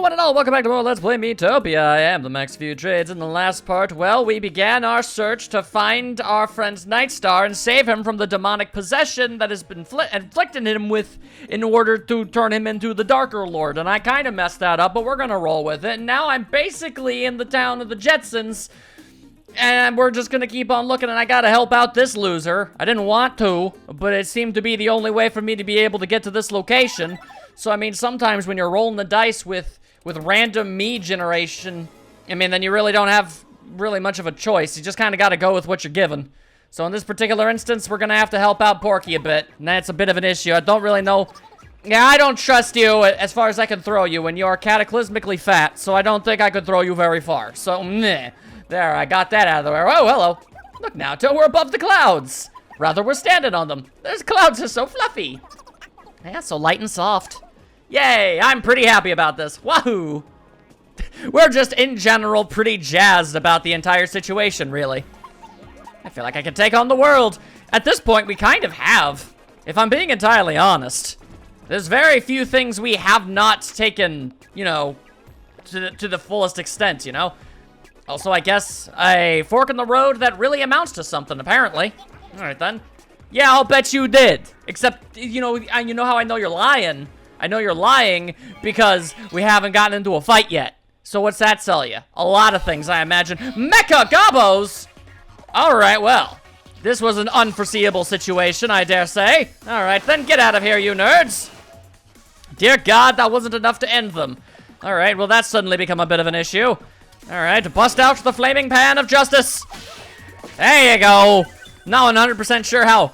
one and all, welcome back to more Let's Play Miitopia. I am the Max Few Trades. In the last part, well, we began our search to find our friend Nightstar and save him from the demonic possession that has been inflicted him with in order to turn him into the Darker Lord. And I kind of messed that up, but we're gonna roll with it. And now I'm basically in the town of the Jetsons, and we're just gonna keep on looking, and I gotta help out this loser. I didn't want to, but it seemed to be the only way for me to be able to get to this location. So, I mean, sometimes when you're rolling the dice with random me generation, I mean, then you really don't have really much of a choice. You just kind of got to go with what you're given. So in this particular instance, we're going to have to help out Porky a bit. And that's a bit of an issue. I don't really know. Yeah, I don't trust you as far as I can throw you, and you're cataclysmically fat, so I don't think I could throw you very far. So, meh. There, I got that out of the way. Oh, hello. Look now, we're above the clouds. Rather, we're standing on them. Those clouds are so fluffy. Yeah, so light and soft. Yay, I'm pretty happy about this. Wahoo! We're just, in general, pretty jazzed about the entire situation, really. I feel like I can take on the world. At this point, we kind of have. If I'm being entirely honest, there's very few things we have not taken, you know, to the fullest extent, you know? Also, I guess, a fork in the road that really amounts to something, apparently. Alright, then. Yeah, I'll bet you did. Except, you know how I know you're lying? I know you're lying because we haven't gotten into a fight yet. So what's that tell you? A lot of things, I imagine. Mecha Gobos! Alright, well. This was an unforeseeable situation, I dare say. Alright, then get out of here, you nerds. Dear God, that wasn't enough to end them. Alright, well, that's suddenly become a bit of an issue. Alright, bust out the flaming pan of justice. There you go. Not 100% sure how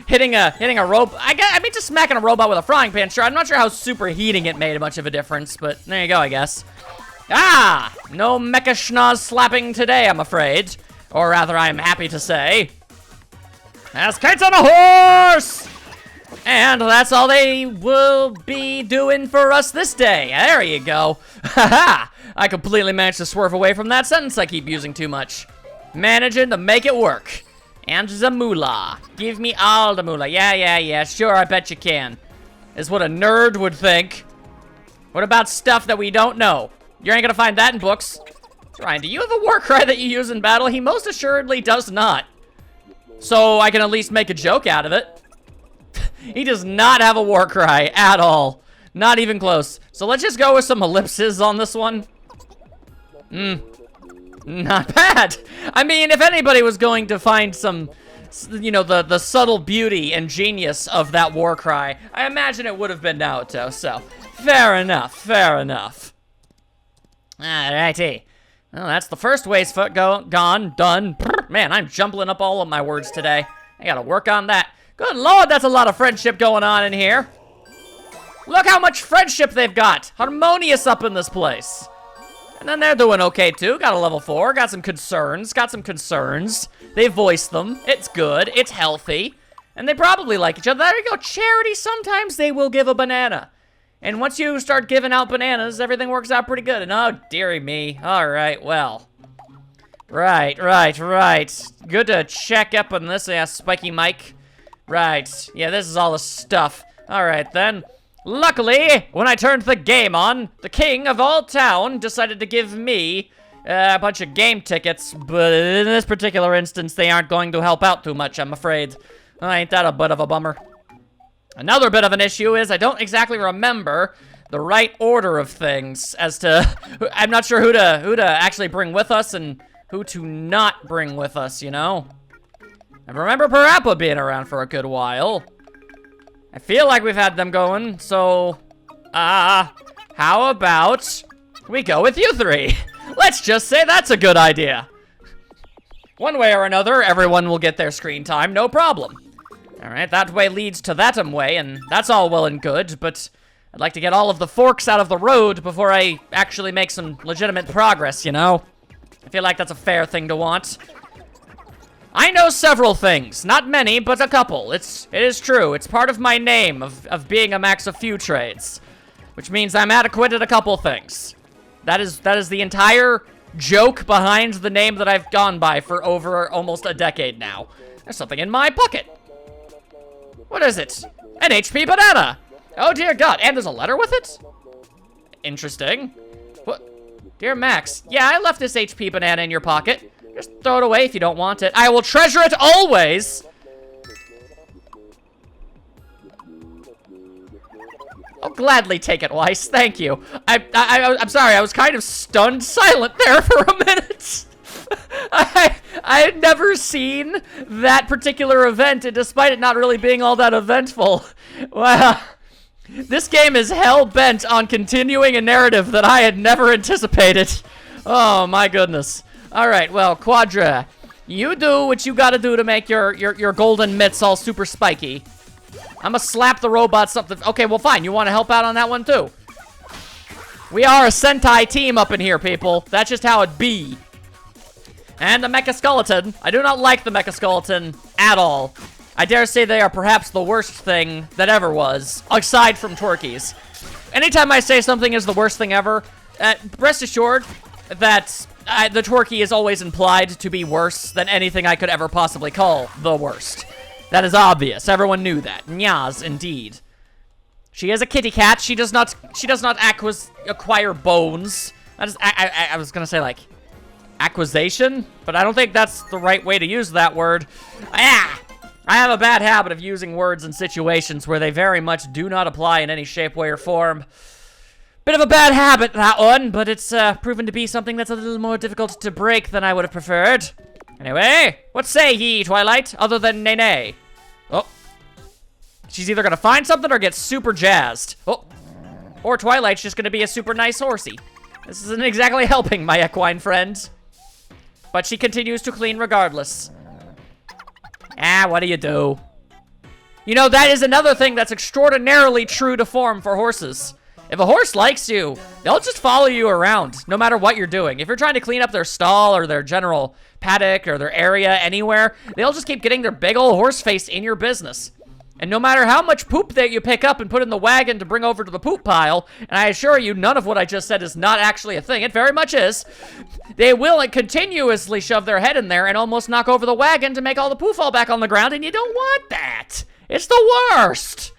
hitting a rope. I mean, just smacking a robot with a frying pan. Sure, I'm not sure how superheating it made much of a difference, but there you go, I guess. Ah, no mecha schnoz slapping today, I'm afraid. Or rather, I'm happy to say. As kites on a horse! And that's all they will be doing for us this day. There you go. Haha! I completely managed to swerve away from that sentence I keep using too much. Managing to make it work. And the moolah. Give me all the moolah. Yeah, sure, I bet you can. Is what a nerd would think. What about stuff that we don't know? You ain't gonna find that in books. Ryan, do you have a war cry that you use in battle? He most assuredly does not. So I can at least make a joke out of it. He does not have a war cry at all. Not even close. So let's just go with some ellipses on this one. Not bad. I mean, if anybody was going to find some, you know, the subtle beauty and genius of that war cry, I imagine it would have been Naoto, so fair enough, fair enough. Alrighty. Well, that's the first waste foot gone, done. Man, I'm jumbling up all of my words today. I gotta work on that. Good lord, that's a lot of friendship going on in here. Look how much friendship they've got. Harmonious up in this place. And then they're doing okay, too. Got a level 4. Got some concerns. They voiced them. It's good. It's healthy. And they probably like each other. There you go. Charity. Sometimes they will give a banana. And once you start giving out bananas, everything works out pretty good. And oh, dearie me. All right, well. Right. Good to check up on this, Spiky Mike. Right. Yeah, this is all the stuff. All right, then. Luckily, when I turned the game on, the king of all town decided to give me a bunch of game tickets, but in this particular instance, they aren't going to help out too much, I'm afraid. Ain't that a bit of a bummer? Another bit of an issue is I don't exactly remember the right order of things as to, I'm not sure who to actually bring with us and who to not bring with us, you know? I remember Parappa being around for a good while. I feel like we've had them going, so, how about we go with you three? Let's just say that's a good idea. One way or another, everyone will get their screen time, no problem. All right, that way leads to that way, and that's all well and good, but I'd like to get all of the forks out of the road before I actually make some legitimate progress, you know? I feel like that's a fair thing to want. I know several things. Not many, but a couple. It is true. It's part of my name of being a max of few trades. Which means I'm adequate at a couple things. That is the entire joke behind the name that I've gone by for over almost a decade now. There's something in my pocket. What is it? An HP banana! Oh dear God, and there's a letter with it? interesting. What? Dear Max, yeah, I left this HP banana in your pocket. Just throw it away if you don't want it. I will treasure it always. I'll gladly take it, Weiss. Thank you. I'm sorry. I was kind of stunned silent there for a minute. I had never seen that particular event, and despite it not really being all that eventful, wow. This game is hell-bent on continuing a narrative that I had never anticipated. Oh, my goodness. All right, well, Quadra, you do what you gotta do to make your golden mitts all super spiky. I'm gonna slap the robot something. Okay, well, fine. You want to help out on that one, too? We are a Sentai team up in here, people. That's just how it be. And the Mecha Skeleton. I do not like the Mecha Skeleton at all. I dare say they are perhaps the worst thing that ever was, aside from Twerkies. Anytime I say something is the worst thing ever, rest assured that the Twerkie is always implied to be worse than anything I could ever possibly call the worst. That is obvious. Everyone knew that. Nyaz, indeed. She is a kitty cat. She does not acquire bones. I was gonna say, like, acquisition, but I don't think that's the right way to use that word. Ah! I have a bad habit of using words in situations where they very much do not apply in any shape, way, or form. Bit of a bad habit, that one, but it's proven to be something that's a little more difficult to break than I would have preferred. Anyway, what say ye, Twilight, other than nay-nay? Oh. She's either gonna find something or get super jazzed. Oh. Or Twilight's just gonna be a super nice horsey. This isn't exactly helping my equine friend. But she continues to clean regardless. Ah, what do you do? You know, that is another thing that's extraordinarily true to form for horses. If a horse likes you, they'll just follow you around, no matter what you're doing. If you're trying to clean up their stall or their general paddock or their area anywhere, they'll just keep getting their big old horse face in your business. And no matter how much poop that you pick up and put in the wagon to bring over to the poop pile, and I assure you none of what I just said is not actually a thing, it very much is, they will continuously shove their head in there and almost knock over the wagon to make all the poo fall back on the ground, and you don't want that. It's the worst.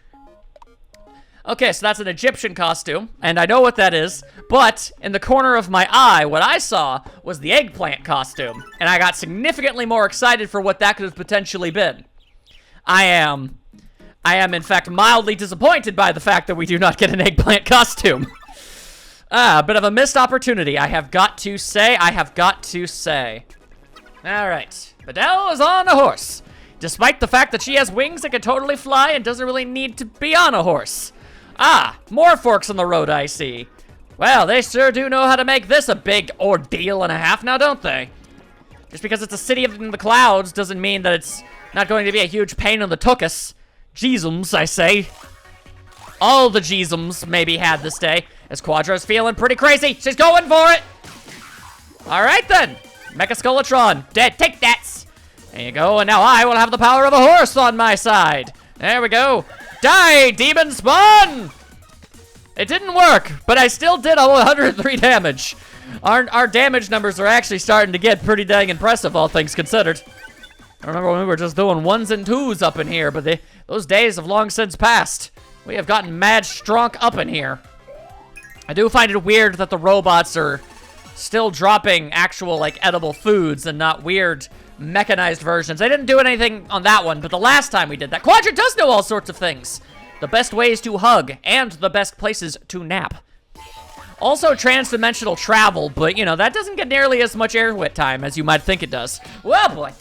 Okay, so that's an Egyptian costume, and I know what that is, but in the corner of my eye, what I saw was the eggplant costume, and I got significantly more excited for what that could have potentially been. I am, in fact, mildly disappointed by the fact that we do not get an eggplant costume. A bit of a missed opportunity, I have got to say. All right, Videl is on a horse. Despite the fact that she has wings and can totally fly and doesn't really need to be on a horse. Ah, more forks in the road, I see. Well, they sure do know how to make this a big ordeal and a half now, don't they? Just because it's a city in the clouds doesn't mean that it's not going to be a huge pain in the tuchus. Jeezums, I say. All the Jeezums may be had this day, as Quadra's feeling pretty crazy. She's going for it. All right, then. Mecha Skullotron, dead. Take that. There you go, and now I will have the power of a horse on my side. There we go. Die, demon spawn! It didn't work, but I still did 103 damage. Our damage numbers are actually starting to get pretty dang impressive, all things considered. I remember when we were just doing 1s and 2s up in here, but those days have long since passed. We have gotten mad strong up in here. I do find it weird that the robots are still dropping actual, like, edible foods and not weird mechanized versions. I didn't do anything on that one, but the last time we did that, Quadra does know all sorts of things. The best ways to hug and the best places to nap. Also trans-dimensional travel, but, you know, that doesn't get nearly as much airwit time as you might think it does. Well, boy.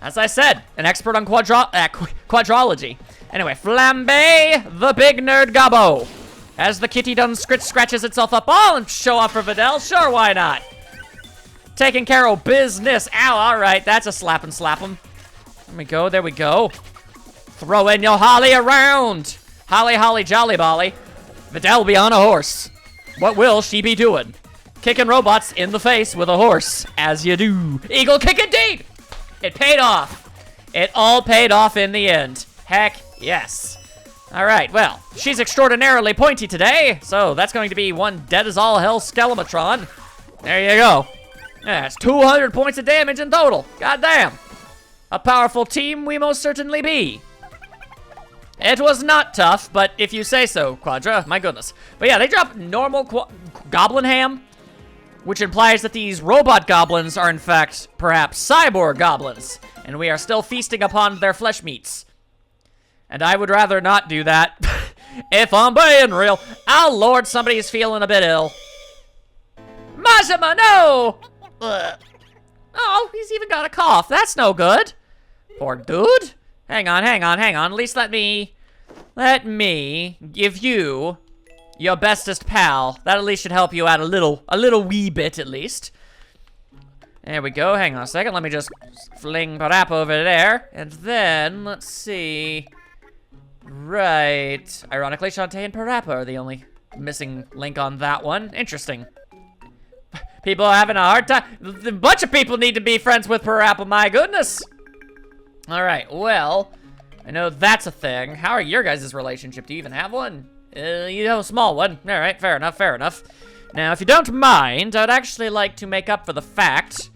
As I said, an expert on quadrology. Anyway, Flambe, the big nerd gobbo. As the kitty done scratches itself up all and show off for Videl, sure, why not? Taking care of business. Ow, all right, that's a slap and slap 'em. There we go, there we go. Throwing your holly around. Holly, holly, jolly bolly. Videl be on a horse. What will she be doing? Kicking robots in the face with a horse, as you do. Eagle kick indeed! It paid off. It all paid off in the end. Heck yes. All right, well, she's extraordinarily pointy today, so that's going to be one dead as all hell Skelematron. There you go. Yeah, it's 200 points of damage in total. God damn. A powerful team we most certainly be. It was not tough, but if you say so, Quadra, my goodness. But yeah, they drop normal goblin ham, which implies that these robot goblins are in fact perhaps cyborg goblins, and we are still feasting upon their flesh meats. And I would rather not do that, if I'm being real. Oh lord, somebody's feeling a bit ill. Majima, no! Ugh. Oh, he's even got a cough. That's no good. Poor dude. Hang on. At least let me give you your bestest pal. That at least should help you out a little wee bit at least. There we go. Hang on a second. Let me just fling Parappa over there. And then, let's see. Right. Ironically, Shantae and Parappa are the only missing link on that one. Interesting. People are having a hard time. A bunch of people need to be friends with Parappa, my goodness. All right, well, I know that's a thing. How are your guys' relationship? Do you even have one? You have a small one. All right, fair enough. Now, if you don't mind, I'd actually like to make up for the fact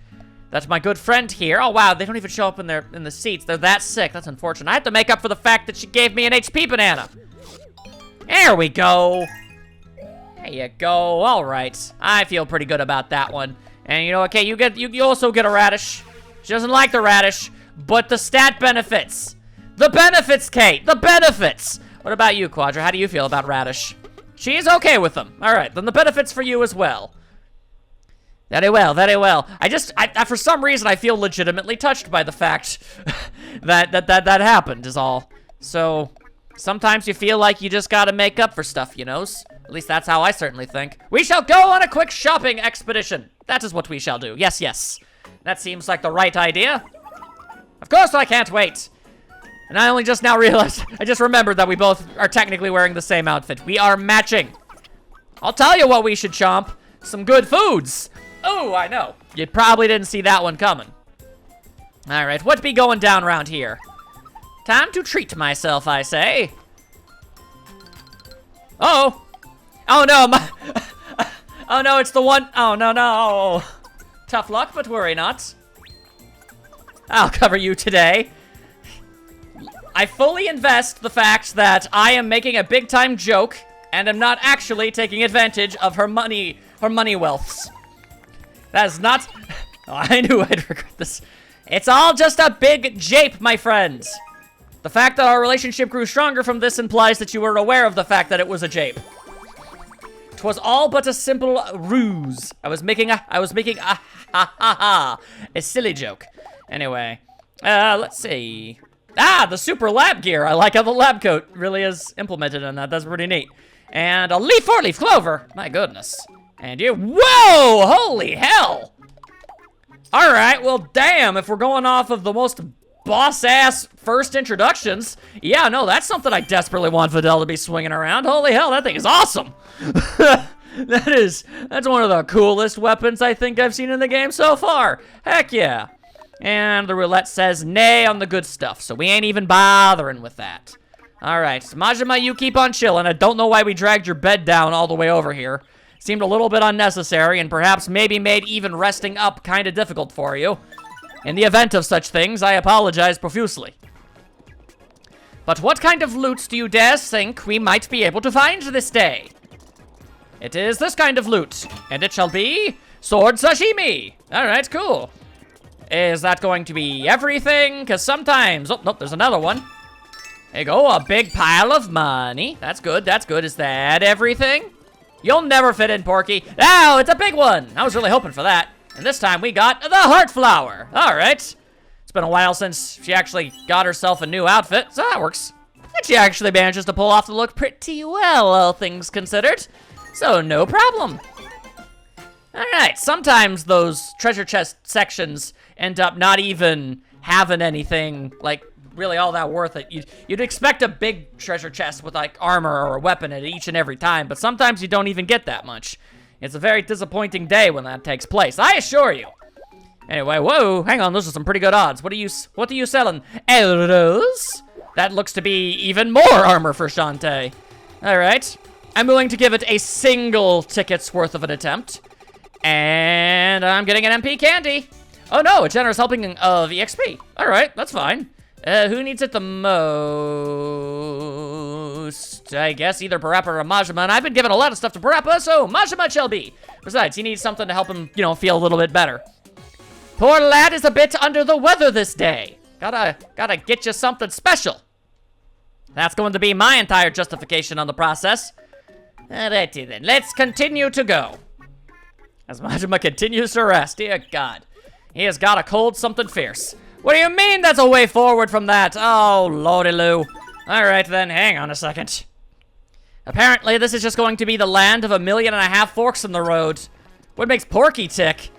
that my good friend here, oh wow, they don't even show up in the seats. They're that sick. That's unfortunate. I have to make up for the fact that she gave me an HP banana. There we go. There you go. All right. I feel pretty good about that one. And you know, okay, you also get a radish. She doesn't like the radish, but the stat benefits. The benefits, Kate. The benefits. What about you, Quadra? How do you feel about radish? She's okay with them. All right, then the benefits for you as well. Very well. I for some reason, I feel legitimately touched by the fact that happened is all. So, sometimes you feel like you just gotta make up for stuff, you know? At least that's how I certainly think. We shall go on a quick shopping expedition. That is what we shall do. Yes. That seems like the right idea. Of course I can't wait. And I only just now realized, I just remembered that we both are technically wearing the same outfit. We are matching. I'll tell you what we should chomp. Some good foods. Oh, I know. You probably didn't see that one coming. All right, what be going down around here? Time to treat myself, I say. Oh. Oh no, oh no, it's the one. Oh no. Tough luck, but worry not. I'll cover you today. I fully invest the fact that I am making a big-time joke and am not actually taking advantage of her money wealths. That is not... Oh, I knew I'd regret this. It's all just a big jape, my friends. The fact that our relationship grew stronger from this implies that you were aware of the fact that it was a jape. 'Twas all but a simple ruse. I was making a silly joke. Anyway, let's see. Ah, the super lab gear. I like how the lab coat really is implemented in that. That's pretty neat. And a leaf 4-leaf clover. My goodness. And you, whoa, holy hell. All right, well, damn, if we're going off of the most boss-ass first introductions, yeah, no, that's something I desperately want Videl to be swinging around. Holy hell, that thing is awesome. That's one of the coolest weapons I think I've seen in the game so far. Heck yeah. And the roulette says nay on the good stuff, so we ain't even bothering with that. All right, Majima, you keep on chilling. I don't know why we dragged your bed down all the way over here. Seemed a little bit unnecessary and perhaps maybe made even resting up kind of difficult for you. In the event of such things, I apologize profusely. But what kind of loot do you dare think we might be able to find this day? It is this kind of loot, and it shall be sword sashimi. All right, cool. Is that going to be everything? Because sometimes... Oh, nope, there's another one. There you go, a big pile of money. That's good, that's good. Is that everything? You'll never fit in, Porky. Oh, it's a big one. I was really hoping for that. And this time we got the heart flower. All right. It's been a while since she actually got herself a new outfit, so that works. And she actually manages to pull off the look pretty well, all things considered. So no problem. All right, sometimes those treasure chest sections end up not even having anything, like, really all that worth it. You'd expect a big treasure chest with, like, armor or a weapon at each and every time, but sometimes you don't even get that much. It's a very disappointing day when that takes place, I assure you. Anyway, whoa, hang on, those are some pretty good odds. What are you selling? Euros? That looks to be even more armor for Shantae. All right, I'm willing to give it a single ticket's worth of an attempt. And I'm getting an MP candy. Oh no, a generous helping of EXP. All right, that's fine. Who needs it the most? I guess either Parappa or Majima, and I've been giving a lot of stuff to Parappa, so Majima shall be. Besides, he needs something to help him, you know, feel a little bit better. Poor lad is a bit under the weather this day. Gotta get you something special. That's going to be my entire justification on the process. Alrighty then, let's continue to go. As Majima continues to rest, dear God. He has got a cold something fierce. What do you mean that's a way forward from that? Oh, lordy loo. Alright then, hang on a second. Apparently, this is just going to be the land of 1.5 million forks in the road. What makes Porky tick?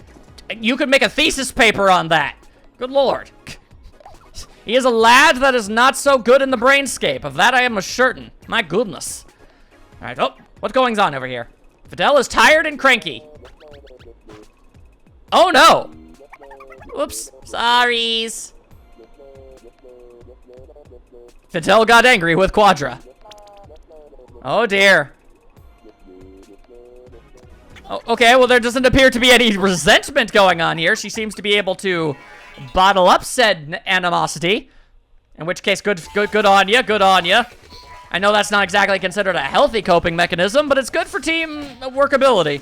You could make a thesis paper on that. Good lord. He is a lad that is not so good in the brainscape. Of that I am certain. My goodness. Alright, oh, what's going on over here? Fidel is tired and cranky. Oh no! Oops, sorries. Fidel got angry with Quadra. Oh dear. Oh, okay, well there doesn't appear to be any resentment going on here. She seems to be able to bottle up said animosity. In which case, good on ya, good on ya. I know that's not exactly considered a healthy coping mechanism, but it's good for team workability.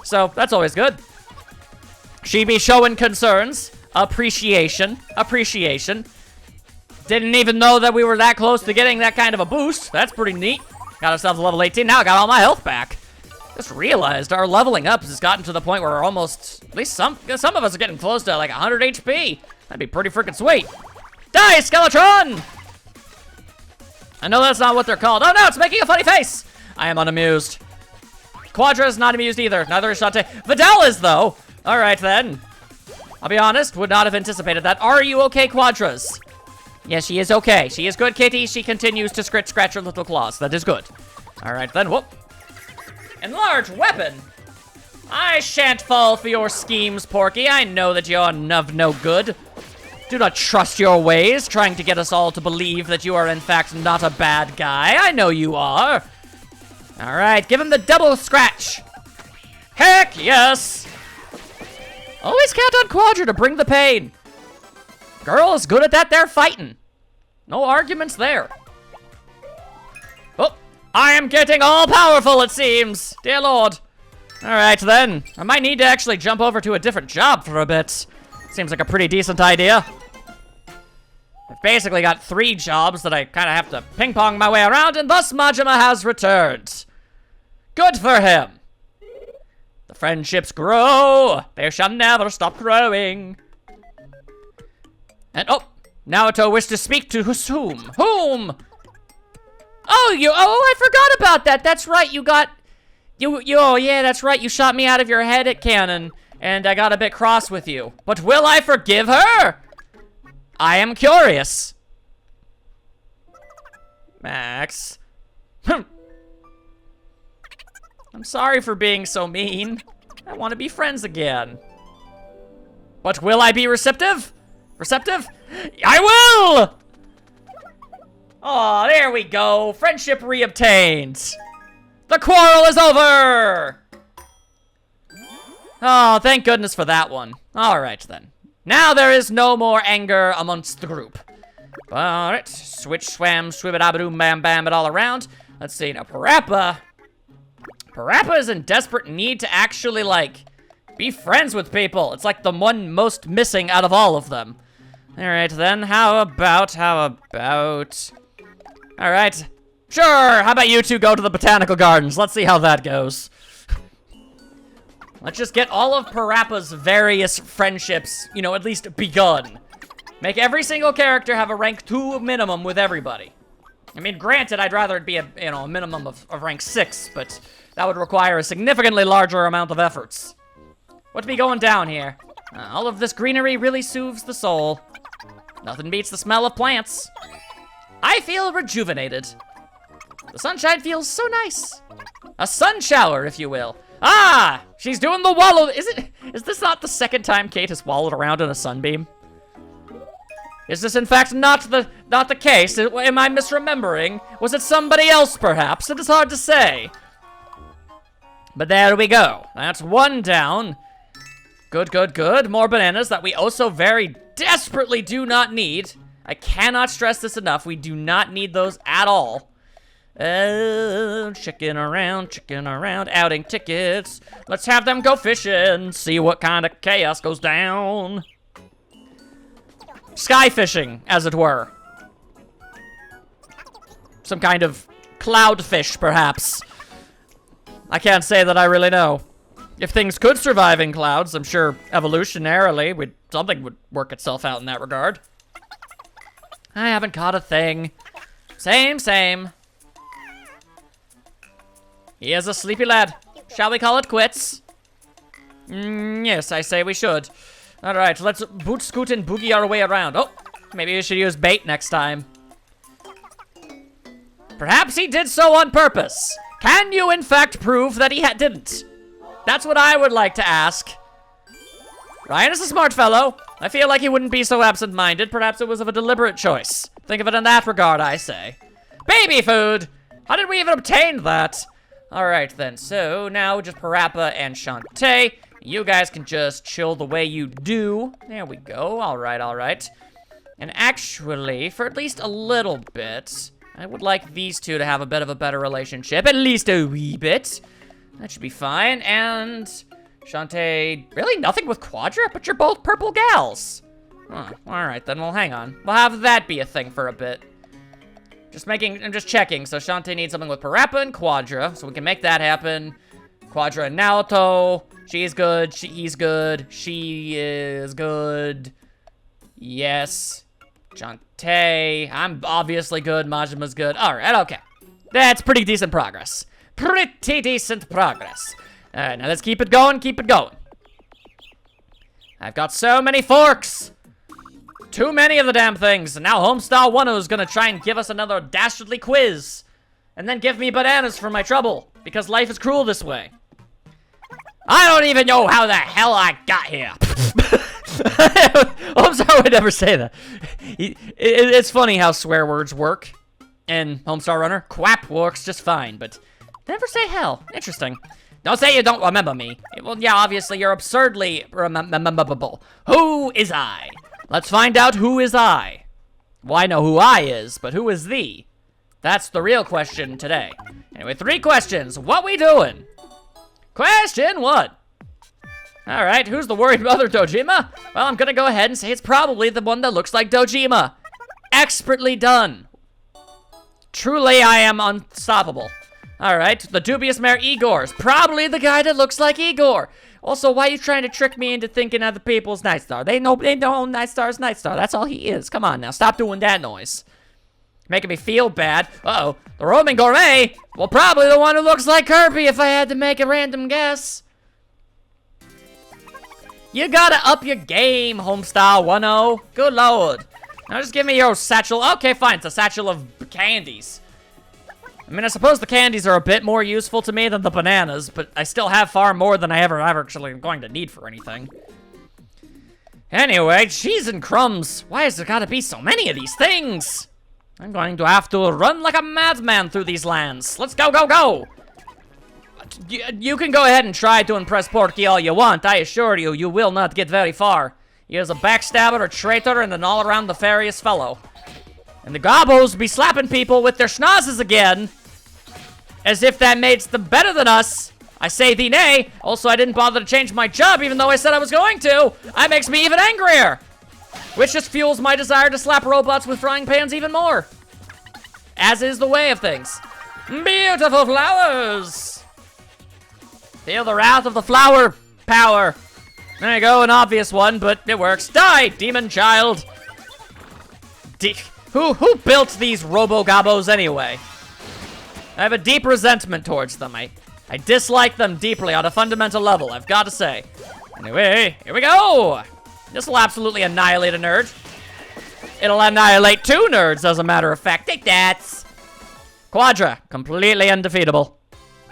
So, that's always good. She be showing concerns. Appreciation. Didn't even know that we were that close to getting that kind of a boost. That's pretty neat. Got ourselves a level 18. Now I got all my health back. Just realized our leveling up has gotten to the point where we're almost, at least some of us are getting close to like 100 HP. That'd be pretty freaking sweet. Die, Skeletron! I know that's not what they're called. Oh no, it's making a funny face. I am unamused. Quadra is not amused either. Neither is Shantae. Vidal is though. All right then. I'll be honest, would not have anticipated that. Are you okay, Quadras? Yes, she is okay. She is good, kitty. She continues to scratch her little claws. That is good. All right then, whoop. Enlarged weapon. I shan't fall for your schemes, Porky. I know that you're of no good. Do not trust your ways, trying to get us all to believe that you are in fact not a bad guy. I know you are. All right, give him the double scratch. Heck yes. Always count on Quadra to bring the pain. Girl is good at that there fighting. No arguments there. Oh, I am getting all powerful, it seems. Dear Lord. All right, then. I might need to actually jump over to a different job for a bit. Seems like a pretty decent idea. I've basically got 3 jobs that I kind of have to ping-pong my way around, and thus Majima has returned. Good for him. The friendships grow. They shall never stop growing. And, oh, Naoto wished to speak to whom? Whom? Oh, I forgot about that. That's right, oh, yeah, that's right. You shot me out of your head at cannon, and I got a bit cross with you. But will I forgive her? I am curious. Max. I'm sorry for being so mean. I want to be friends again. But will I be receptive? Receptive? I will! Oh, there we go. Friendship reobtained. The quarrel is over! Oh, thank goodness for that one. Alright then. Now there is no more anger amongst the group. Alright, switch, swam, swibbidabadoom, bam, bam, it all around. Let's see, now Parappa is in desperate need to actually, like, be friends with people. It's like the one most missing out of all of them. Alright then, how about... Alright, sure, how about you two go to the botanical gardens? Let's see how that goes. Let's just get all of Parappa's various friendships, you know, at least begun. Make every single character have a rank 2 minimum with everybody. I mean, granted, I'd rather it be a minimum of rank 6, but that would require a significantly larger amount of efforts. What be going down here? All of this greenery really soothes the soul. Nothing beats the smell of plants. I feel rejuvenated. The sunshine feels so nice. A sun shower, if you will. Ah! She's doing the wallow. Is this not the second time Kate has wallowed around in a sunbeam? Is this in fact not the case? Am I misremembering? Was it somebody else, perhaps? It is hard to say. But there we go. That's 1 down. Good, good, good. More bananas that we also very desperately do not need. I cannot stress this enough. We do not need those at all. Chicken around, outing tickets. Let's have them go fishing, see what kind of chaos goes down. Sky fishing, as it were. Some kind of cloud fish, perhaps. I can't say that I really know. If things could survive in clouds, I'm sure evolutionarily something would work itself out in that regard. I haven't caught a thing. Same. He is a sleepy lad. Shall we call it quits? Yes, I say we should. All right, let's boot scoot and boogie our way around. Oh, maybe we should use bait next time. Perhaps he did so on purpose. Can you, in fact, prove that he didn't? That's what I would like to ask. Ryan is a smart fellow. I feel like he wouldn't be so absent-minded. Perhaps it was of a deliberate choice. Think of it in that regard, I say. Baby food! How did we even obtain that? All right, then. So, now just Parappa and Shantae. You guys can just chill the way you do. There we go. All right. And actually, for at least a little bit, I would like these two to have a bit of a better relationship. At least a wee bit. That should be fine. And Shantae, really nothing with Quadra? But you're both purple gals. Huh, all right, then. Well, hang on. We'll have that be a thing for a bit. I'm just checking. So Shantae needs something with Parappa and Quadra, so we can make that happen. Quadra and Naoto. She's good. He's good. She is good. Yes. Shantae. I'm obviously good. Majima's good. All right, okay. That's pretty decent progress. Pretty decent progress. All right, now let's keep it going. I've got so many forks. Too many of the damn things. And now Homestar 1 is gonna try and give us another dastardly quiz. And then give me bananas for my trouble. Because life is cruel this way. I don't even know how the hell I got here. Homestar would never say that. It's funny how swear words work in Homestar Runner. Quap works just fine, but never say hell. Interesting. Don't say you don't remember me. Well, yeah, obviously you're absurdly rememberable. Who is I? Let's find out who is I. Well, I know who I is, but who is thee? That's the real question today. Anyway, 3 questions. What we doing? Question 1. All right, who's the worried mother, Dojima? Well, I'm gonna go ahead and say it's probably the one that looks like Dojima. Expertly done. Truly, I am unstoppable. All right, the dubious mayor Igor's probably the guy that looks like Igor. Also, why are you trying to trick me into thinking other people's Nightstar? They know Nightstar's Nightstar. That's all he is. Come on now, stop doing that noise. Making me feel bad. Uh-oh, the roaming gourmet? Well, probably the one who looks like Kirby if I had to make a random guess. You gotta up your game, Homestar 1-0. Good lord. Now just give me your satchel. Okay, fine, it's a satchel of candies. I mean, I suppose the candies are a bit more useful to me than the bananas, but I still have far more than I ever actually going to need for anything. Anyway, cheese and crumbs. Why has there gotta be so many of these things? I'm going to have to run like a madman through these lands. Let's go, go, go! You can go ahead and try to impress Porky all you want. I assure you, you will not get very far. He is a backstabber, a traitor, and an all-around nefarious fellow. And the Gobos be slapping people with their schnozzes again. As if that makes them better than us. I say thee nay. Also, I didn't bother to change my job even though I said I was going to. That makes me even angrier. Which just fuels my desire to slap robots with frying pans even more. As is the way of things. Beautiful flowers. Feel the wrath of the flower power. There you go, an obvious one, but it works. Die, demon child. Who built these Robo-Gobos anyway? I have a deep resentment towards them. I dislike them deeply on a fundamental level, I've got to say. Anyway, here we go. This will absolutely annihilate a nerd. It'll annihilate 2 nerds, as a matter of fact. Take that. Quadra, completely undefeatable.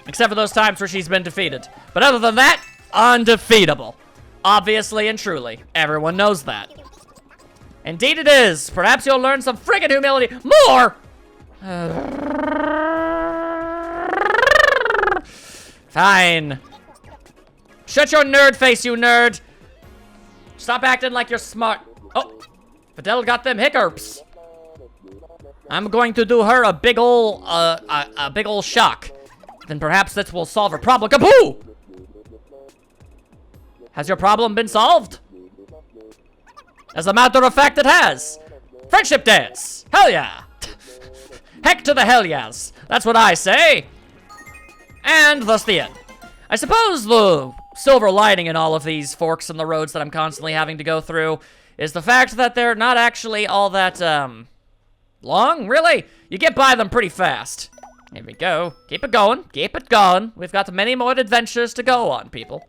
Except for those times where she's been defeated. But other than that, undefeatable. Obviously and truly. Everyone knows that. Indeed it is. Perhaps you'll learn some friggin' humility. More! Fine. Shut your nerd face, you nerd. Stop acting like you're smart. Oh. Videl got them hiccups. I'm going to do her a big ol' shock. Then perhaps this will solve her problem. Kaboo! Has your problem been solved? As a matter of fact, it has. Friendship dance. Hell yeah. Heck to the hell yes. That's what I say. And thus the end. I suppose the silver lining in all of these forks in the roads that I'm constantly having to go through is the fact that they're not actually all that, long, really. You get by them pretty fast. Here we go. Keep it going. Keep it going. We've got many more adventures to go on, people.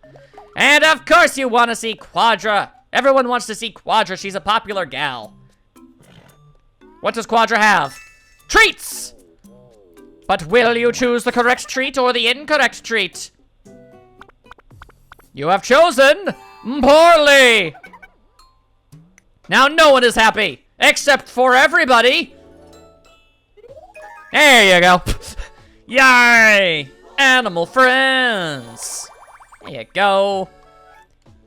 And of course you want to see Quadra. Everyone wants to see Quadra. She's a popular gal. What does Quadra have? Treats! But will you choose the correct treat or the incorrect treat? You have chosen poorly. Now no one is happy, except for everybody. There you go. Yay! Animal friends. There you go.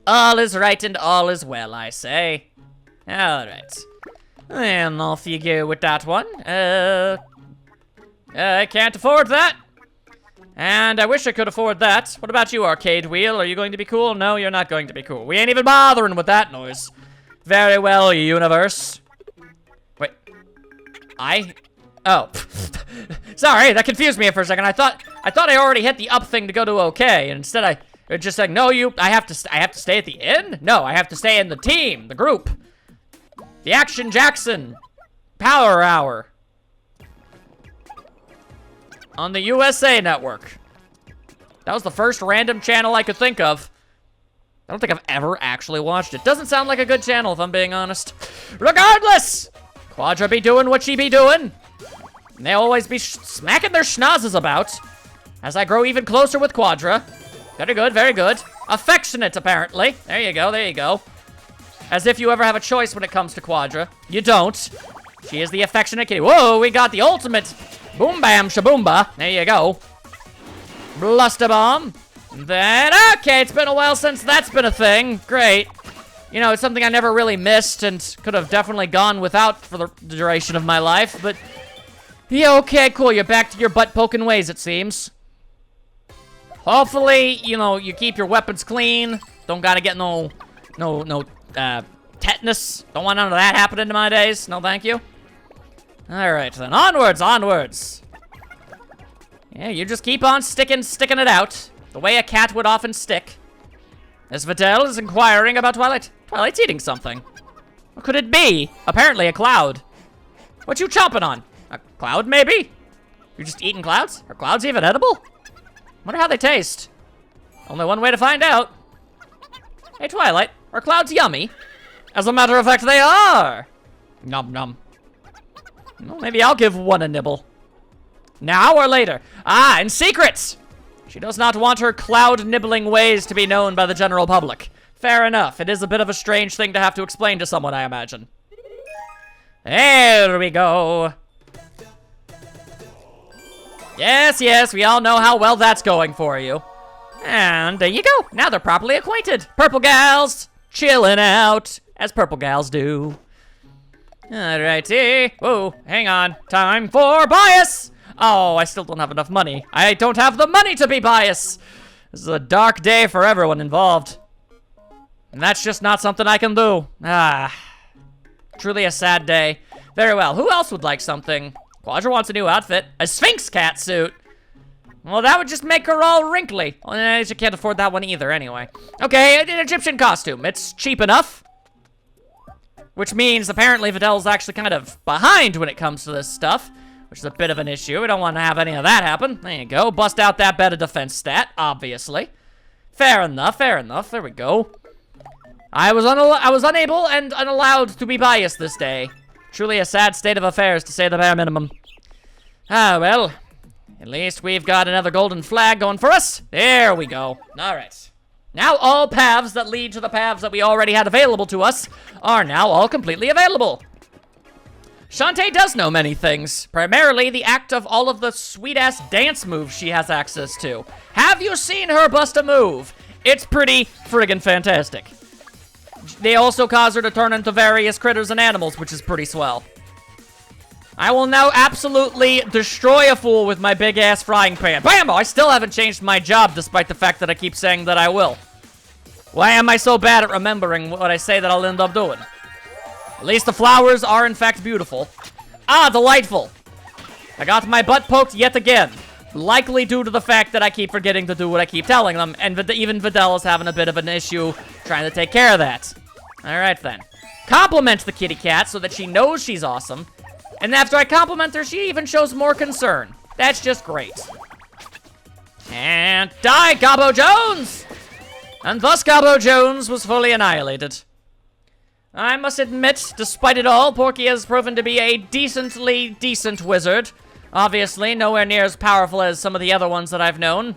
All is right and all is well, I say. All right. And off you go with that one. I can't afford that. And I wish I could afford that. What about you, Arcade Wheel? Are you going to be cool? No, you're not going to be cool. We ain't even bothering with that noise. Very well, universe. Wait. Oh. Sorry, that confused me for a second. I thought I already hit the up thing to go to okay, and instead it just said, no, I have to stay at the inn? No, I have to stay in the team, the group. The Action Jackson Power Hour. On the USA Network. That was the first random channel I could think of. I don't think I've ever actually watched it. Doesn't sound like a good channel, if I'm being honest. Regardless! Quadra be doing what she be doing. And they always be smacking their schnozzes about. As I grow even closer with Quadra. Very good, very good. Affectionate, apparently. There you go, there you go. As if you ever have a choice when it comes to Quadra. You don't. She is the affectionate kitty. Whoa, we got the ultimate boom bam shaboomba. There you go. Bluster bomb. Then, okay, it's been a while since that's been a thing. Great. You know, it's something I never really missed and could have definitely gone without for the duration of my life, but yeah, okay, cool. You're back to your butt-poking ways, it seems. Hopefully, you know, you keep your weapons clean. Don't gotta get no tetanus. Don't want none of that happening to my days. No, thank you. All right, then. Onwards, onwards. Yeah, you just keep on sticking it out. The way a cat would often stick. As Videl is inquiring about Twilight. Twilight's eating something. What could it be? Apparently a cloud. What you chomping on? A cloud, maybe? You're just eating clouds? Are clouds even edible? Wonder how they taste. Only one way to find out. Hey, Twilight, are clouds yummy? As a matter of fact, they are. Nom nom. Well, maybe I'll give one a nibble. Now or later? Ah, in secret! She does not want her cloud-nibbling ways to be known by the general public. Fair enough. It is a bit of a strange thing to have to explain to someone, I imagine. There we go. Yes, yes, we all know how well that's going for you. And there you go. Now they're properly acquainted. Purple gals, chilling out, as purple gals do. Alrighty. Whoa, hang on. Time for bias! Oh, I still don't have enough money. I don't have the money to be biased. This is a dark day for everyone involved. And that's just not something I can do. Ah, truly a sad day. Very well, who else would like something? Quadra wants a new outfit. A Sphinx cat suit. Well, that would just make her all wrinkly. Well, she can't afford that one either, anyway. Okay, an Egyptian costume. It's cheap enough. Which means, apparently, Videl's actually kind of behind when it comes to this stuff. Which is a bit of an issue. We don't want to have any of that happen. There you go. Bust out that better defense stat, obviously. Fair enough, fair enough. There we go. I was unable and unallowed to be biased this day. Truly a sad state of affairs, to say the bare minimum. Ah, well. At least we've got another golden flag going for us. There we go. All right. Now all paths that lead to the paths that we already had available to us are now all completely available. Shantae does know many things, primarily the act of all of the sweet-ass dance moves she has access to. Have you seen her bust a move? It's pretty friggin' fantastic. they also cause her to turn into various critters and animals, which is pretty swell. I will now absolutely destroy a fool with my big-ass frying pan. Bam! I still haven't changed my job, despite the fact that I keep saying that I will. Why am I so bad at remembering what I say that I'll end up doing? At least the flowers are, in fact, beautiful. Ah, delightful. I got my butt poked yet again. Likely due to the fact that I keep forgetting to do what I keep telling them, and even Videl is having a bit of an issue trying to take care of that. Alright then. Compliment the kitty cat so that she knows she's awesome. And after I compliment her, she even shows more concern. That's just great. And die, Gobbo Jones! And thus Gobbo Jones was fully annihilated. I must admit, despite it all, Porky has proven to be a decently decent wizard. Obviously, nowhere near as powerful as some of the other ones that I've known.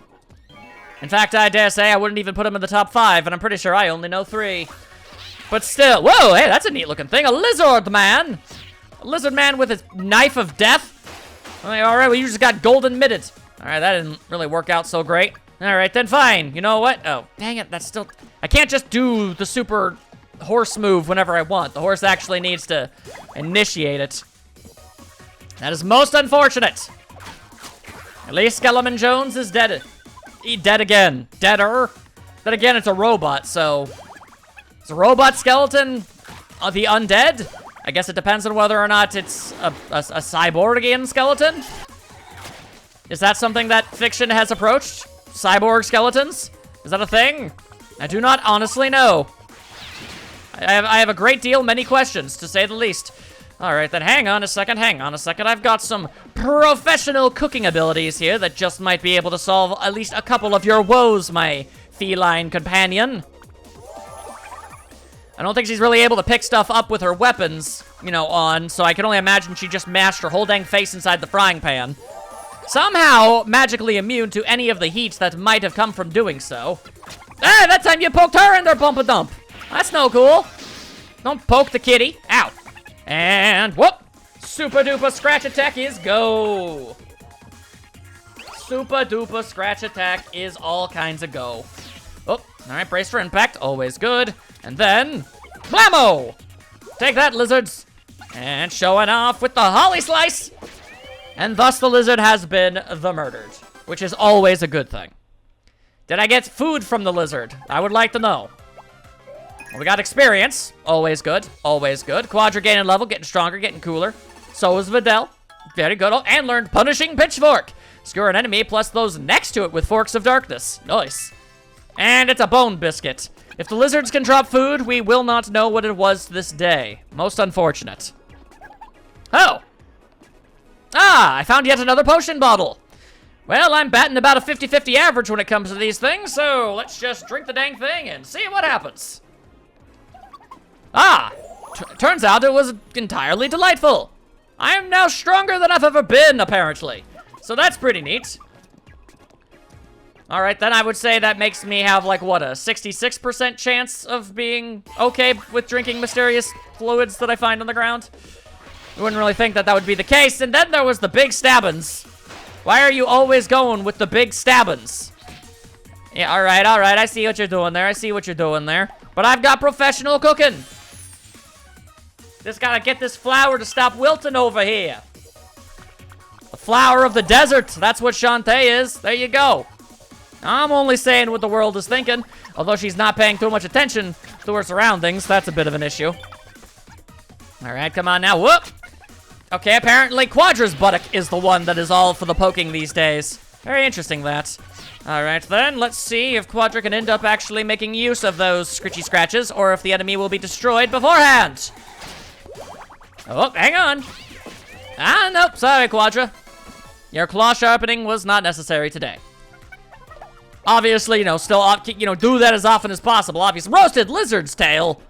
In fact, I dare say I wouldn't even put him in the top 5, and I'm pretty sure I only know 3. But still, whoa, hey, that's a neat looking thing. A lizard man! A lizard man with his knife of death? Alright, well, you just got golden mitted. Alright, that didn't really work out so great. Alright, then fine. You know what? Oh, dang it, that's still... I can't just do the super horse move whenever I want. The horse actually needs to initiate it. That is most unfortunate. At least Skeleton Jones is dead. Dead again. Deader. Then again, it's a robot, so... Is a robot skeleton the undead? I guess it depends on whether or not it's a cyborgian skeleton. Is that something that fiction has approached? Cyborg skeletons? Is that a thing? I do not honestly know. I have a great deal, many questions, to say the least. Alright, then hang on a second. I've got some professional cooking abilities here that just might be able to solve at least a couple of your woes, my feline companion. I don't think she's really able to pick stuff up with her weapons, you know, on, so I can only imagine she just mashed her whole dang face inside the frying pan. Somehow magically immune to any of the heat that might have come from doing so. Ah, that time you poked her in there, bump-a-dump. That's no cool. Don't poke the kitty. Ow. And whoop. Super duper scratch attack is go. Super duper scratch attack is all kinds of go. Oh, all right, brace for impact, always good. And then, blammo! Take that, lizards. And showing off with the holly slice. And thus the lizard has been the murdered, which is always a good thing. Did I get food from the lizard? I would like to know. Well, we got experience. Always good. Always good. Quadra gaining level, getting stronger, getting cooler. So is Videl. Very good. Oh, and learned Punishing Pitchfork. Skewer an enemy plus those next to it with Forks of Darkness. Nice. And it's a bone biscuit. If the lizards can drop food, we will not know what it was this day. Most unfortunate. Oh. Ah, I found yet another potion bottle. Well, I'm batting about a 50-50 average when it comes to these things, so let's just drink the dang thing and see what happens. Ah, turns out it was entirely delightful. I am now stronger than I've ever been, apparently. So that's pretty neat. All right, then I would say that makes me have, like, what, a 66% chance of being okay with drinking mysterious fluids that I find on the ground? I wouldn't really think that that would be the case. And then there was the big stabbins. Why are you always going with the big stabbins? Yeah, all right, I see what you're doing there. But I've got professional cooking. Just gotta get this flour to stop wilting over here. The flower of the desert, that's what Shantae is. There you go. I'm only saying what the world is thinking, although she's not paying too much attention to her surroundings. That's a bit of an issue. All right, come on now, whoop. Okay, apparently Quadra's buttock is the one that is all for the poking these days. Very interesting, that. All right, then, let's see if Quadra can end up actually making use of those scritchy scratches, or if the enemy will be destroyed beforehand. Oh, hang on. Ah, nope, sorry, Quadra. Your claw sharpening was not necessary today. Obviously, still, do that as often as possible. Obviously, roasted lizard's tail.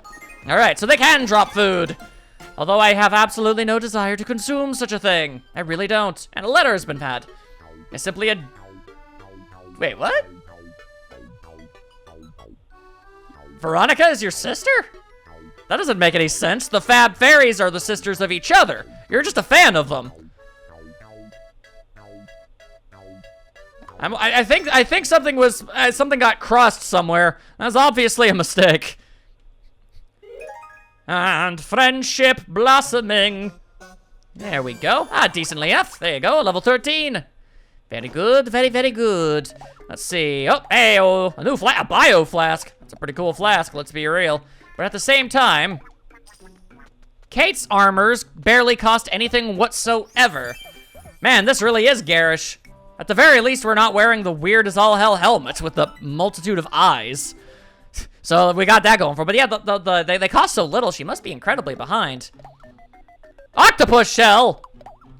All right, so they can drop food. Although I have absolutely no desire to consume such a thing. I really don't. And a letter has been had. It's simply a... Wait, what? Veronica is your sister? That doesn't make any sense. The Fab Fairies are the sisters of each other. You're just a fan of them. I think something got crossed somewhere. That was obviously a mistake. and friendship blossoming. There we go. Decently enough. There you go, level 13. Very good, very, very good. Let's see. Oh, hey, oh, a new a bio flask. That's a pretty cool flask, let's be real. But at the same time, Kate's armors barely cost anything whatsoever. Man, this really is garish. At the very least, we're not wearing the weird as all hell helmets with the multitude of eyes. So we got that going for. But yeah, they cost so little. She must be incredibly behind. Octopus shell.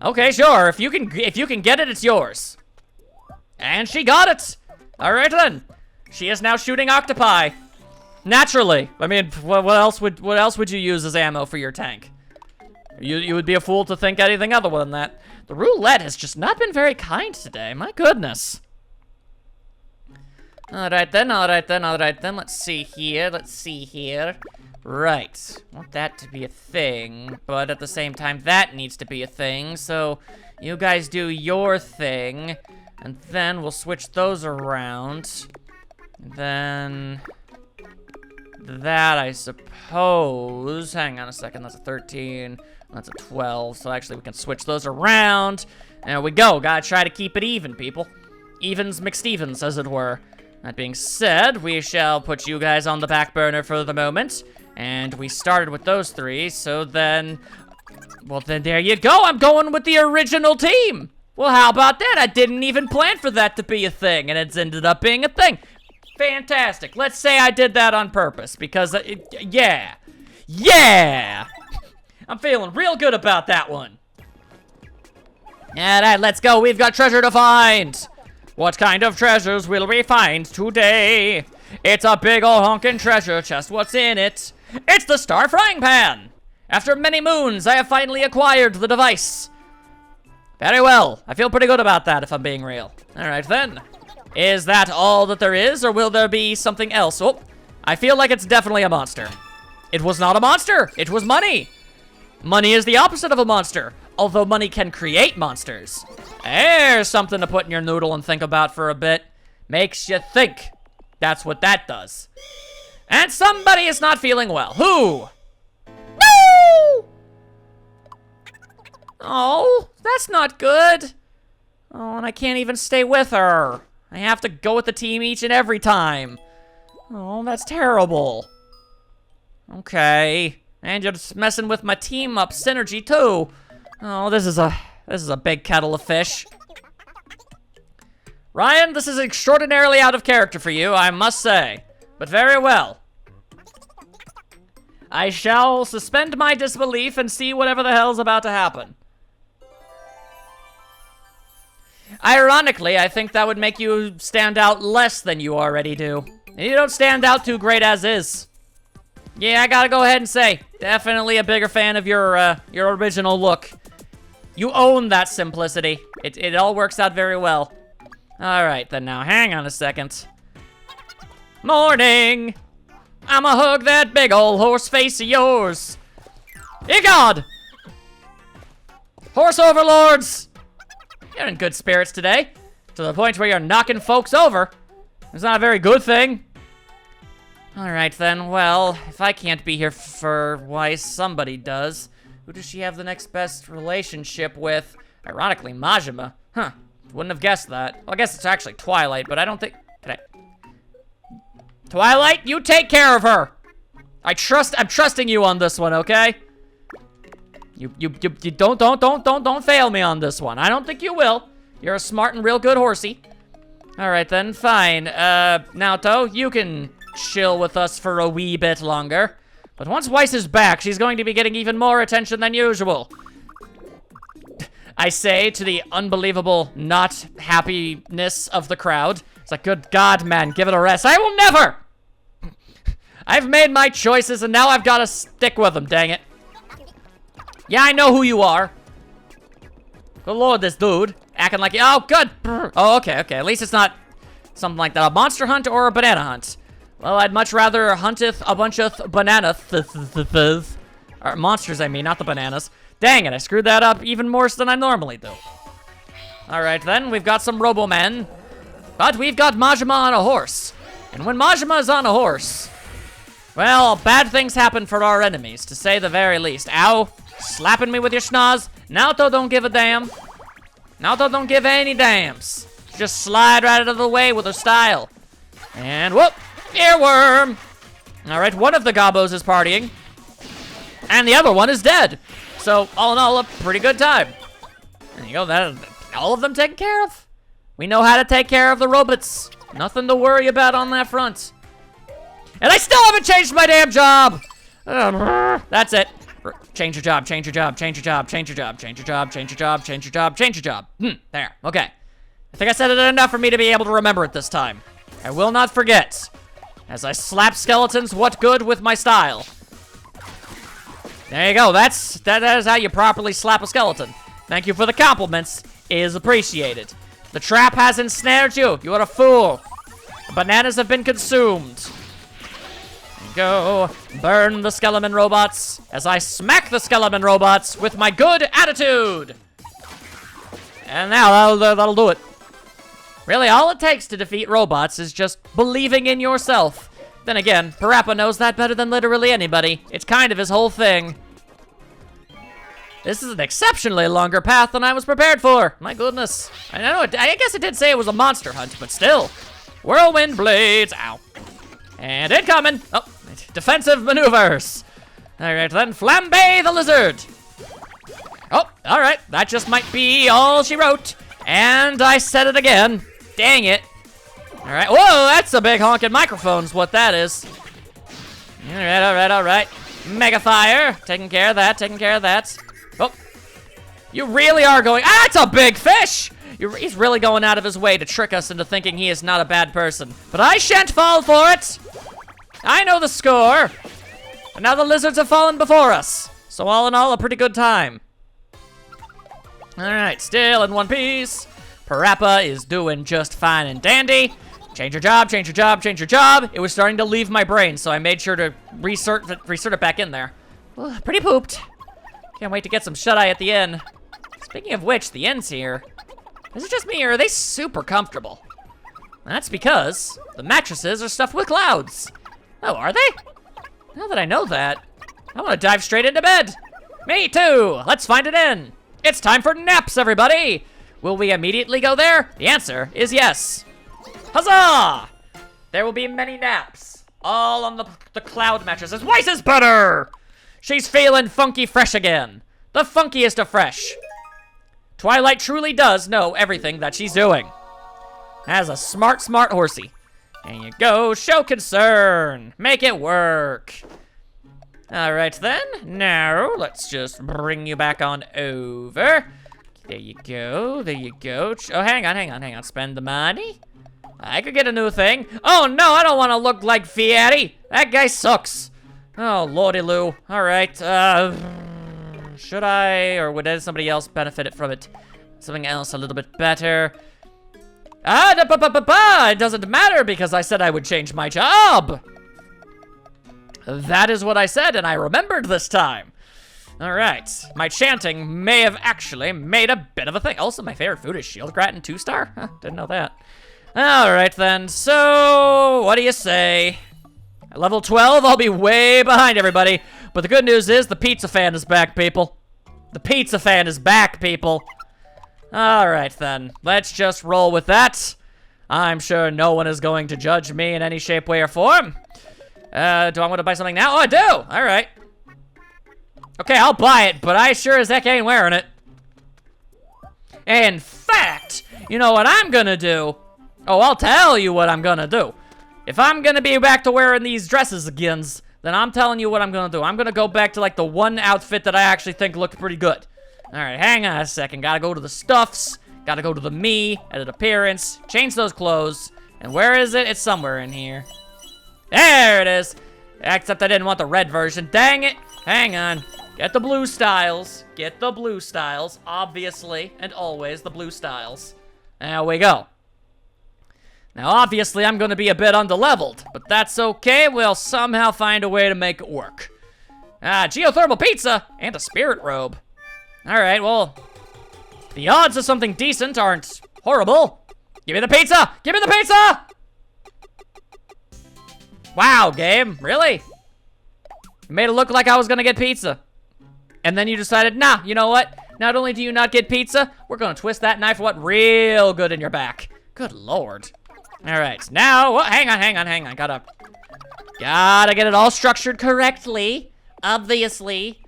Okay, sure. If you can get it, it's yours. And she got it. All right then. She is now shooting octopi. Naturally. I mean, what else would you use as ammo for your tank? You would be a fool to think anything other than that. The roulette has just not been very kind today. My goodness. All right then. Let's see here. Right. Want that to be a thing, but at the same time, that needs to be a thing. So you guys do your thing, and then we'll switch those around. And then that, I suppose. Hang on a second. That's a 13. That's a 12. So actually, we can switch those around. There we go. Gotta try to keep it even, people. Evens McStevens, as it were. That being said, we shall put you guys on the back burner for the moment. And we started with those three, so then... Well, then there you go. I'm going with the original team. Well, how about that? I didn't even plan for that to be a thing, and it's ended up being a thing. Fantastic. Let's say I did that on purpose, because, yeah. Yeah! I'm feeling real good about that one. Alright, let's go. We've got treasure to find. What kind of treasures will we find today? It's a big ol' honkin' treasure chest. What's in it? It's the Star Frying Pan! After many moons, I have finally acquired the device. Very well. I feel pretty good about that, if I'm being real. Alright then. Is that all that there is, or will there be something else? Oh, I feel like it's definitely a monster. It was not a monster. It was money. Money is the opposite of a monster, although money can create monsters. There's something to put in your noodle and think about for a bit. Makes you think. That's what that does. And somebody is not feeling well. Who? No! Oh, that's not good. Oh, and I can't even stay with her. I have to go with the team each and every time. Oh, that's terrible. Okay. And you're just messing with my team up synergy too. Oh, this is a big kettle of fish. Ryan, this is extraordinarily out of character for you, I must say. But very well. I shall suspend my disbelief and see whatever the hell's about to happen. Ironically, I think that would make you stand out less than you already do. You don't stand out too great as is. Yeah, I gotta go ahead and say, definitely a bigger fan of your original look. You own that simplicity. It all works out very well. All right, then now, hang on a second. Morning! I'ma hug that big ol' horse face of yours. Egod! Horse overlords! You're in good spirits today. To the point where you're knocking folks over. It's not a very good thing. Alright then, well, if I can't be here for why somebody does. Who does she have the next best relationship with? Ironically, Majima. Huh, wouldn't have guessed that. Well, I guess it's actually Twilight, but I don't think... Twilight, you take care of her! I'm trusting you on this one, okay? You don't fail me on this one. I don't think you will. You're a smart and real good horsey. Alright then, fine. Naoto, you can chill with us for a wee bit longer. But once Weiss is back, she's going to be getting even more attention than usual. I say to the unbelievable not happiness of the crowd. It's like, good God, man, give it a rest. I will never! I've made my choices and now I've got to stick with them, dang it. Yeah, I know who you are. Good lord, this dude. Acting like, oh, good. Oh, okay. At least it's not something like that. A monster hunt or a banana hunt. Well, I'd much rather hunteth a bunch of bananas. Or monsters, I mean, not the bananas. Dang it, I screwed that up even worse than I normally do. Alright then, we've got some Robo-Men. But we've got Majima on a horse. And when Majima is on a horse, Well, bad things happen for our enemies, to say the very least. Ow. Slapping me with your schnoz. Naoto don't give a damn. Naoto don't give any dams. Just slide right out of the way with her style. And whoop. Earworm. Alright, one of the gobos is partying. And the other one is dead. So, all in all, a pretty good time. There you go, that all of them taken care of. We know how to take care of the robots. Nothing to worry about on that front. And I still haven't changed my damn job! That's it. Change your job, change your job, change your job, change your job, change your job, change your job, change your job, change your job. There, okay. I think I said it enough for me to be able to remember it this time. I will not forget. As I slap skeletons, what good with my style? There you go, that is how you properly slap a skeleton. Thank you for the compliments, is appreciated. The trap has ensnared you, you are a fool. The bananas have been consumed. There you go, burn the skeleton robots, as I smack the skeleton robots with my good attitude. And now that'll do it. Really, all it takes to defeat robots is just believing in yourself. Then again, Parappa knows that better than literally anybody. It's kind of his whole thing. This is an exceptionally longer path than I was prepared for. My goodness. I guess it did say it was a monster hunt, but still. Whirlwind blades. Ow. And incoming. Oh, defensive maneuvers. All right, then flambe the lizard. Oh, all right. That just might be all she wrote. And I said it again. Dang it. All right. Whoa, that's a big honking microphone's what that is. All right, all right, all right. Mega fire. Taking care of that, taking care of that. Oh, you really are going, that's a big fish! He's really going out of his way to trick us into thinking he is not a bad person. But I shan't fall for it! I know the score! And now the lizards have fallen before us. So all in all, a pretty good time. Alright, still in one piece. Parappa is doing just fine and dandy. Change your job, change your job, change your job. It was starting to leave my brain, so I made sure to reinsert it back in there. Ooh, pretty pooped. Can't wait to get some shut-eye at the inn. Speaking of which, the inn's here. Is it just me, or are they super comfortable? That's because the mattresses are stuffed with clouds. Oh, are they? Now that I know that, I want to dive straight into bed. Me too. Let's find an inn. It's time for naps, everybody. Will we immediately go there? The answer is yes. Huzzah! There will be many naps, all on the cloud mattresses. Weiss is better! She's feeling funky fresh again. The funkiest of fresh. Twilight truly does know everything that she's doing. As a smart horsey. There you go, show concern. Make it work. All right then, now let's just bring you back on over. There you go, there you go. Oh, hang on, spend the money. I could get a new thing. Oh no, I don't want to look like Fieri. That guy sucks. Oh, lordy Lou. All right, should I, or would somebody else benefit from it? Something else a little bit better. It doesn't matter because I said I would change my job. That is what I said, and I remembered this time. All right, my chanting may have actually made a bit of a thing. Also, my favorite food is shield gratin 2-star. Huh, didn't know that. All right then, so what do you say? At level 12, I'll be way behind everybody. But the good news is the pizza fan is back, people. The pizza fan is back, people. All right then, let's just roll with that. I'm sure no one is going to judge me in any shape, way, or form. Do I want to buy something now? Oh, I do. All right. Okay, I'll buy it, but I sure as heck ain't wearing it. In fact, you know what I'm gonna do? Oh, I'll tell you what I'm gonna do. If I'm gonna be back to wearing these dresses again, then I'm telling you what I'm gonna do. I'm gonna go back to like the one outfit that I actually think looked pretty good. All right, hang on a second. Gotta go to the stuffs. Gotta go to the me, edit appearance, change those clothes. And where is it? It's somewhere in here. There it is. Except I didn't want the red version. Dang it. Hang on. Get the blue styles. Get the blue styles. Obviously and always the blue styles. There we go. Now, obviously, I'm going to be a bit underleveled, but that's okay. We'll somehow find a way to make it work. Geothermal pizza and a spirit robe. All right, well, the odds of something decent aren't horrible. Give me the pizza! Give me the pizza! Wow, game, really? Made it look like I was gonna get pizza. And then you decided, nah, you know what? Not only do you not get pizza, we're gonna twist that knife real good in your back. Good lord. All right, now, hang on. Gotta get it all structured correctly, obviously.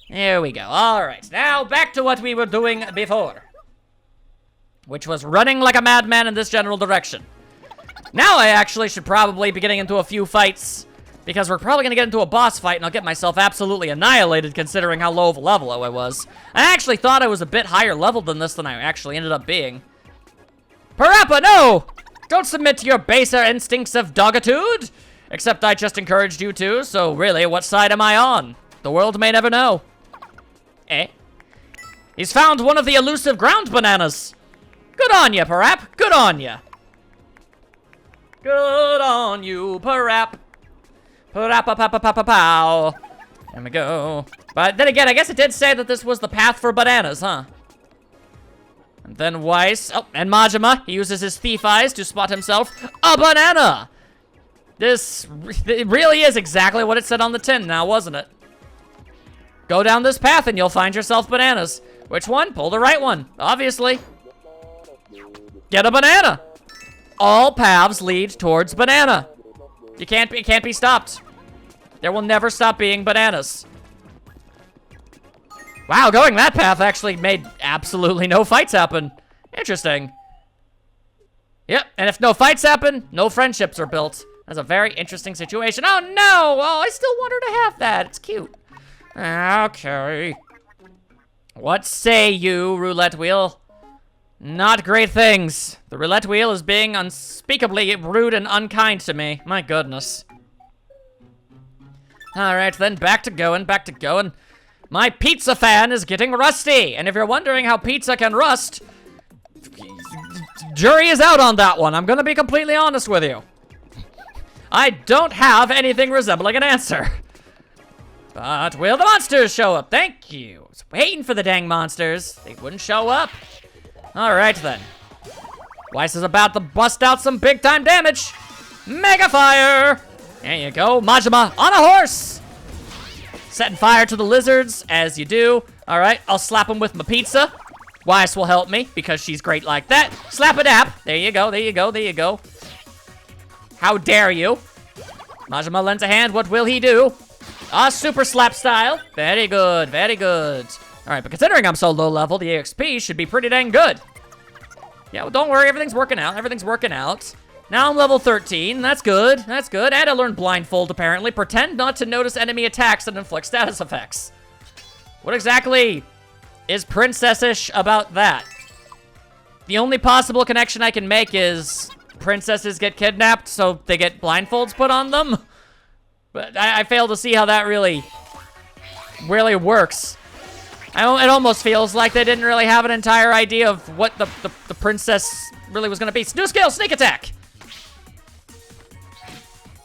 There we go. All right, now back to what we were doing before, which was running like a madman in this general direction. Now I actually should probably be getting into a few fights, because we're probably gonna get into a boss fight and I'll get myself absolutely annihilated considering how low of a level I was. I actually thought I was a bit higher level than this than I actually ended up being. Parappa, no! Don't submit to your baser instincts of dogitude! Except I just encouraged you to, so really, what side am I on? The world may never know. Eh? He's found one of the elusive ground bananas. Good on ya, Parap. Good on ya. Good on you, Parap. Parappa-pa-pa-pa-pa-pow. There we go. But then again, I guess it did say that this was the path for bananas, huh? And then Weiss, and Majima, he uses his thief eyes to spot himself a banana. It really is exactly what it said on the tin now, wasn't it? Go down this path and you'll find yourself bananas. Which one? Pull the right one, obviously. Get a banana. All paths lead towards banana. It can't be stopped. There will never stop being bananas. Wow, going that path actually made absolutely no fights happen. Interesting. Yep, and if no fights happen, no friendships are built. That's a very interesting situation. Oh no! Oh, I still want her to have that. It's cute. Okay. What say you, roulette wheel? Not great things. The roulette wheel is being unspeakably rude and unkind to me. My goodness. Alright then, back to going. My pizza fan is getting rusty. And if you're wondering how pizza can rust, jury is out on that one. I'm gonna be completely honest with you. I don't have anything resembling an answer. But will the monsters show up? Thank you. I was waiting for the dang monsters. They wouldn't show up. Alright then. Weiss is about to bust out some big time damage. Mega fire. There you go. Majima on a horse. Setting fire to the lizards, as you do. Alright, I'll slap them with my pizza. Weiss will help me, because she's great like that. Slap a dap. There you go. How dare you? Majima lends a hand, what will he do? Super slap style. Very good. Alright, but considering I'm so low level, the EXP should be pretty dang good. Yeah, well, don't worry, everything's working out. Now I'm level 13, that's good. And I learned blindfold, apparently. Pretend not to notice enemy attacks and inflict status effects. What exactly is princess-ish about that? The only possible connection I can make is princesses get kidnapped, so they get blindfolds put on them. But I fail to see how that really works. It almost feels like they didn't really have an entire idea of what the princess really was gonna be. New skill, sneak attack.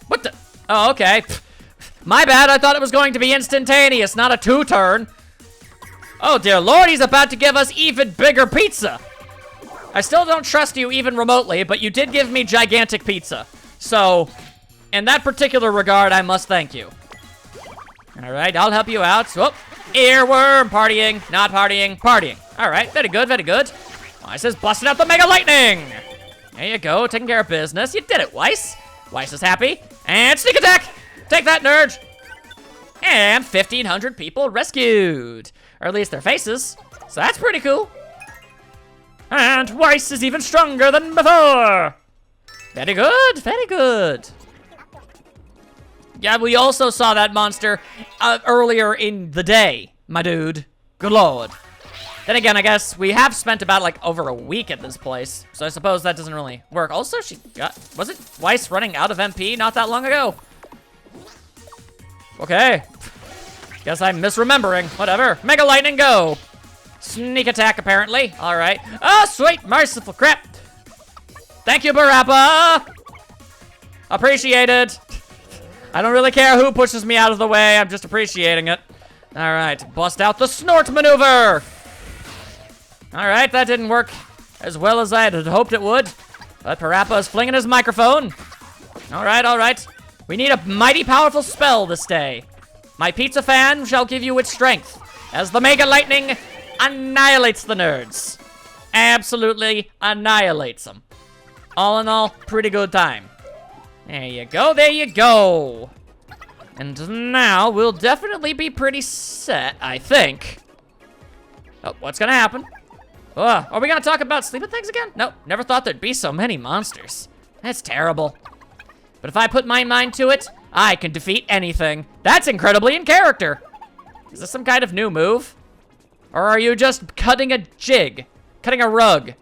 What the? Oh, okay. My bad, I thought it was going to be instantaneous, not a 2-turn. Oh dear lord, he's about to give us even bigger pizza. I still don't trust you even remotely, but you did give me gigantic pizza. So, in that particular regard, I must thank you. Alright, I'll help you out. Oh, earworm, partying, not partying, partying. Alright, very good. Weiss is busting out the Mega Lightning. There you go, taking care of business. You did it, Weiss. Weiss is happy. And sneak attack! Take that, nerd! And 1,500 people rescued. Or at least their faces. So that's pretty cool. And Weiss is even stronger than before. Very good. Yeah, we also saw that monster earlier in the day, my dude. Good lord. Then again, I guess we have spent about like over a week at this place, so I suppose that doesn't really work. Also, was it Weiss running out of MP not that long ago? Okay. Guess I'm misremembering. Whatever. Mega Lightning, go. Sneak attack, apparently. All right. Oh, sweet, merciful crap. Thank you, Barappa. Appreciated. I don't really care who pushes me out of the way. I'm just appreciating it. All right, bust out the snort maneuver. All right, that didn't work as well as I had hoped it would. But Parappa is flinging his microphone. All right. We need a mighty powerful spell this day. My pizza fan shall give you its strength as the Mega Lightning annihilates the nerds. Absolutely annihilates them. All in all, pretty good time. There you go, there you go. And now we'll definitely be pretty set, I think. Oh, what's gonna happen? Are we gonna talk about sleeping things again? Nope, never thought there'd be so many monsters. That's terrible. But if I put my mind to it, I can defeat anything. That's incredibly in character. Is this some kind of new move? Or are you just cutting a jig? Cutting a rug?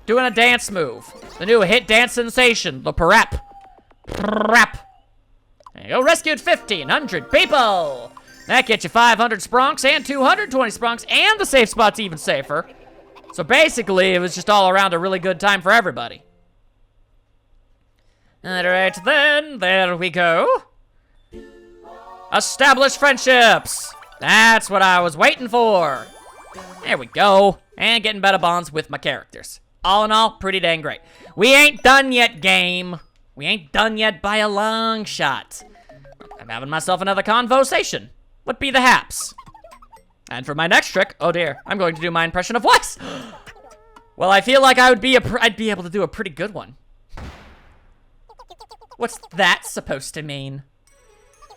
Doing a dance move? The new hit dance sensation, the parap. Parap. There you go, rescued 1,500 people. That gets you 500 spronks and 220 spronks, and the safe spot's even safer. So basically, it was just all around a really good time for everybody. Alright then, there we go. Establish friendships. That's what I was waiting for. There we go. And getting better bonds with my characters. All in all, pretty dang great. We ain't done yet, game. We ain't done yet by a long shot. I'm having myself another conversation. What be the haps? And for my next trick, oh dear, I'm going to do my impression of Wes. Well, I feel like I'd be able to do a pretty good one. What's that supposed to mean?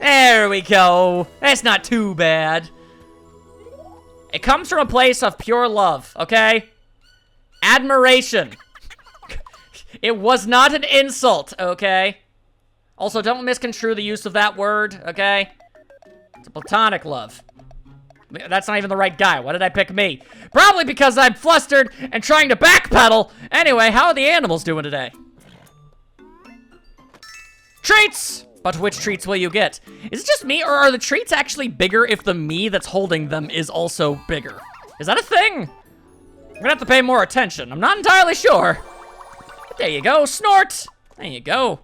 There we go. That's not too bad. It comes from a place of pure love, okay? Admiration. It was not an insult, okay? Also, don't misconstrue the use of that word, okay? It's a platonic love. That's not even the right guy. Why did I pick me? Probably because I'm flustered and trying to backpedal. Anyway, how are the animals doing today? Treats! But which treats will you get? Is it just me, or are the treats actually bigger if the me that's holding them is also bigger? Is that a thing? I'm gonna have to pay more attention. I'm not entirely sure. But there you go, snort! There you go.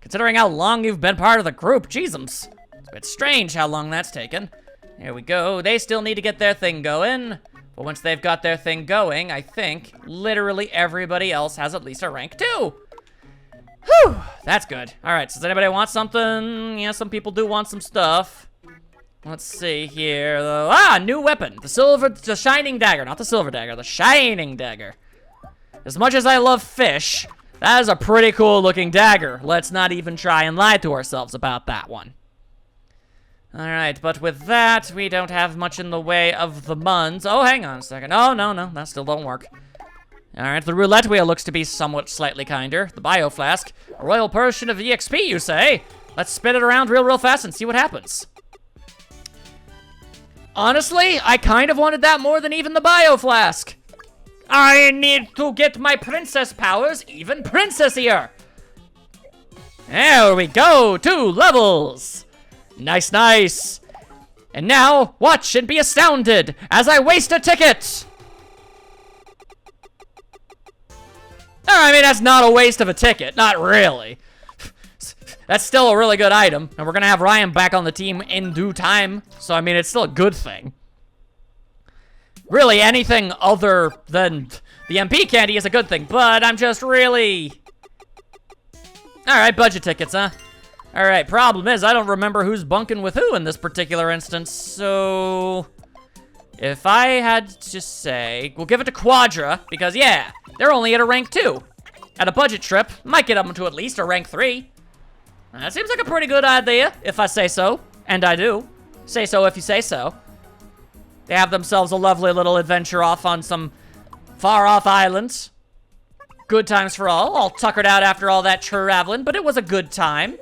Considering how long you've been part of the group, jeezums. It's a bit strange how long that's taken. There we go. They still need to get their thing going. But once they've got their thing going, I think literally everybody else has at least a rank 2. Whew, that's good. All right, so does anybody want something? Yeah, some people do want some stuff. Let's see here. New weapon. The shining dagger. Not the silver dagger, the shining dagger. As much as I love fish, that is a pretty cool looking dagger. Let's not even try and lie to ourselves about that one. All right, but with that, we don't have much in the way of the muns. Oh, hang on a second. Oh, no, that still don't work. All right, the roulette wheel looks to be somewhat slightly kinder. The bio flask, a royal portion of EXP, you say? Let's spin it around real fast and see what happens. Honestly, I kind of wanted that more than even the bio flask. I need to get my princess powers even princessier. There we go, 2 levels. Nice, nice. And now, watch and be astounded as I waste a ticket. I mean, that's not a waste of a ticket. Not really. That's still a really good item. And we're going to have Ryan back on the team in due time. So, I mean, it's still a good thing. Really, anything other than the MP candy is a good thing. But I'm just really... Alright, budget tickets, huh? Alright, problem is, I don't remember who's bunking with who in this particular instance. So... if I had to say... we'll give it to Quadra. Because, yeah... they're only at a rank 2. At a budget trip, might get them to at least a rank 3. That seems like a pretty good idea, if I say so. And I do. Say so if you say so. They have themselves a lovely little adventure off on some far-off islands. Good times for all tuckered out after all that traveling, but it was a good time.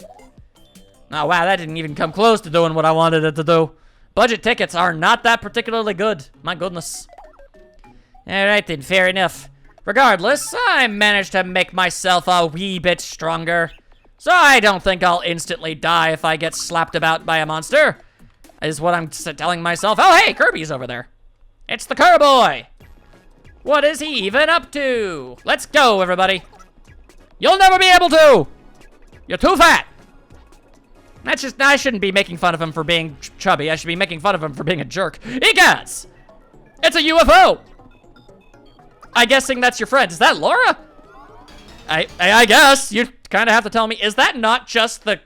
Oh, wow, that didn't even come close to doing what I wanted it to do. Budget tickets are not that particularly good. My goodness. Alright then, fair enough. Regardless, I managed to make myself a wee bit stronger. So I don't think I'll instantly die if I get slapped about by a monster. Is what I'm telling myself. Oh, hey, Kirby's over there. It's the Kerboy. What is he even up to? Let's go, everybody. You'll never be able to. You're too fat. I shouldn't be making fun of him for being chubby. I should be making fun of him for being a jerk. Egads! It's a UFO. I'm guessing that's your friend. Is that Laura? I guess. You kind of have to tell me. Is that not just the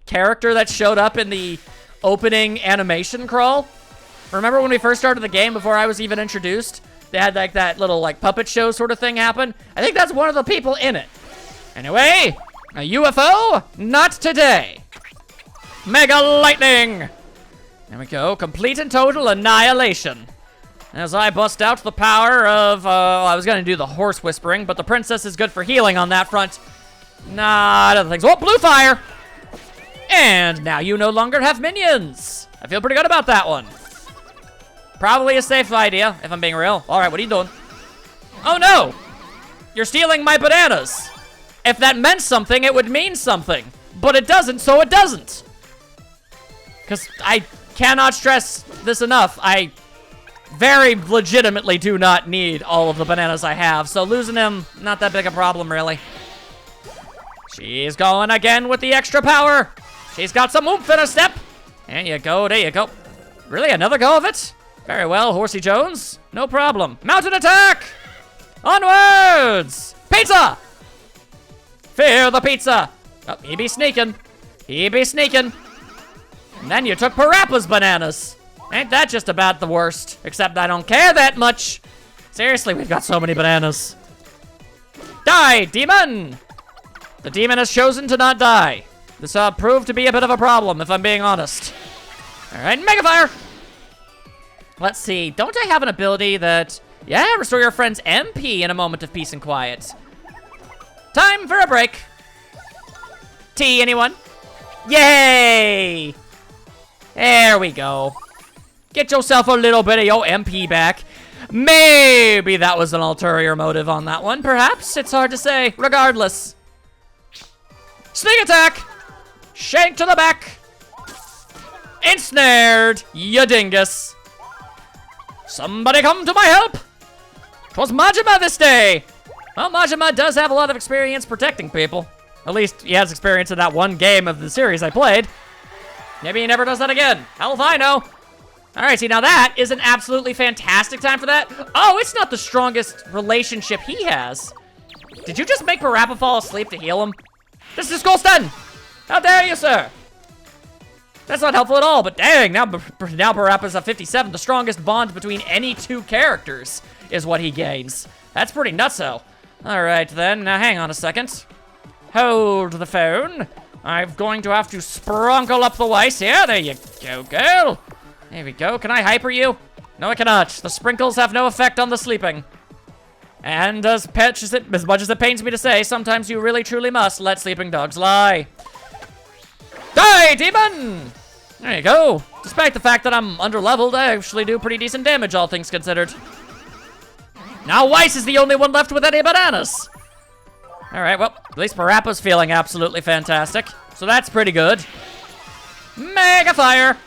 character that showed up in the opening animation crawl. Remember when we first started the game, before I was even introduced? They had like that little like puppet show sort of thing happen. I think that's one of the people in it. Anyway, a UFO? Not today. Mega lightning. There we go. Complete and total annihilation. As I bust out the power of, I was gonna do the horse whispering, but the princess is good for healing on that front. Not other things. Oh, blue fire. And now you no longer have minions. I feel pretty good about that one. Probably a safe idea, if I'm being real. All right, what are you doing? Oh no! You're stealing my bananas. If that meant something, it would mean something. But it doesn't, so it doesn't. Because I cannot stress this enough. I very legitimately do not need all of the bananas I have. So losing him, not that big a problem, really. She's going again with the extra power. She's got some oomph in her step. There you go, there you go. Really, another go of it? Very well, Horsey Jones. No problem. Mountain attack! Onwards! Pizza! Fear the pizza! Oh, he be sneaking. He be sneaking. And then you took Parappa's bananas. Ain't that just about the worst? Except I don't care that much. Seriously, we've got so many bananas. Die, demon! The demon has chosen to not die. This proved to be a bit of a problem, if I'm being honest. All right, Mega Fire! Let's see, don't I have an ability that... Yeah, restore your friend's MP in a moment of peace and quiet. Time for a break. Tea, anyone? Yay! There we go. Get yourself a little bit of your MP back. Maybe that was an ulterior motive on that one, perhaps. It's hard to say. Regardless. Sneak attack! Shank to the back! Ensnared, you dingus. Somebody come to my help! 'Twas Majima this day! Well, Majima does have a lot of experience protecting people. At least he has experience in that one game of the series I played. Maybe he never does that again. Hell if I know. Alright, see, now that is an absolutely fantastic time for that. Oh, it's not the strongest relationship he has. Did you just make Parappa fall asleep to heal him? This is Skull Stun! How dare you, sir? That's not helpful at all, but dang, now Parappa's a 57. The strongest bond between any two characters is what he gains. That's pretty nutso. Alright then, now hang on a second. Hold the phone. I'm going to have to sprinkle up the ice here. There you go, girl. There we go. Can I hyper you? No, I cannot. The sprinkles have no effect on the sleeping. And as much as it pains me to say, sometimes you really truly must let sleeping dogs lie. Die, demon! There you go. Despite the fact that I'm underleveled, I actually do pretty decent damage, all things considered. Now Weiss is the only one left with any bananas. Alright, well, at least Parappa's feeling absolutely fantastic. So that's pretty good. Mega Fire!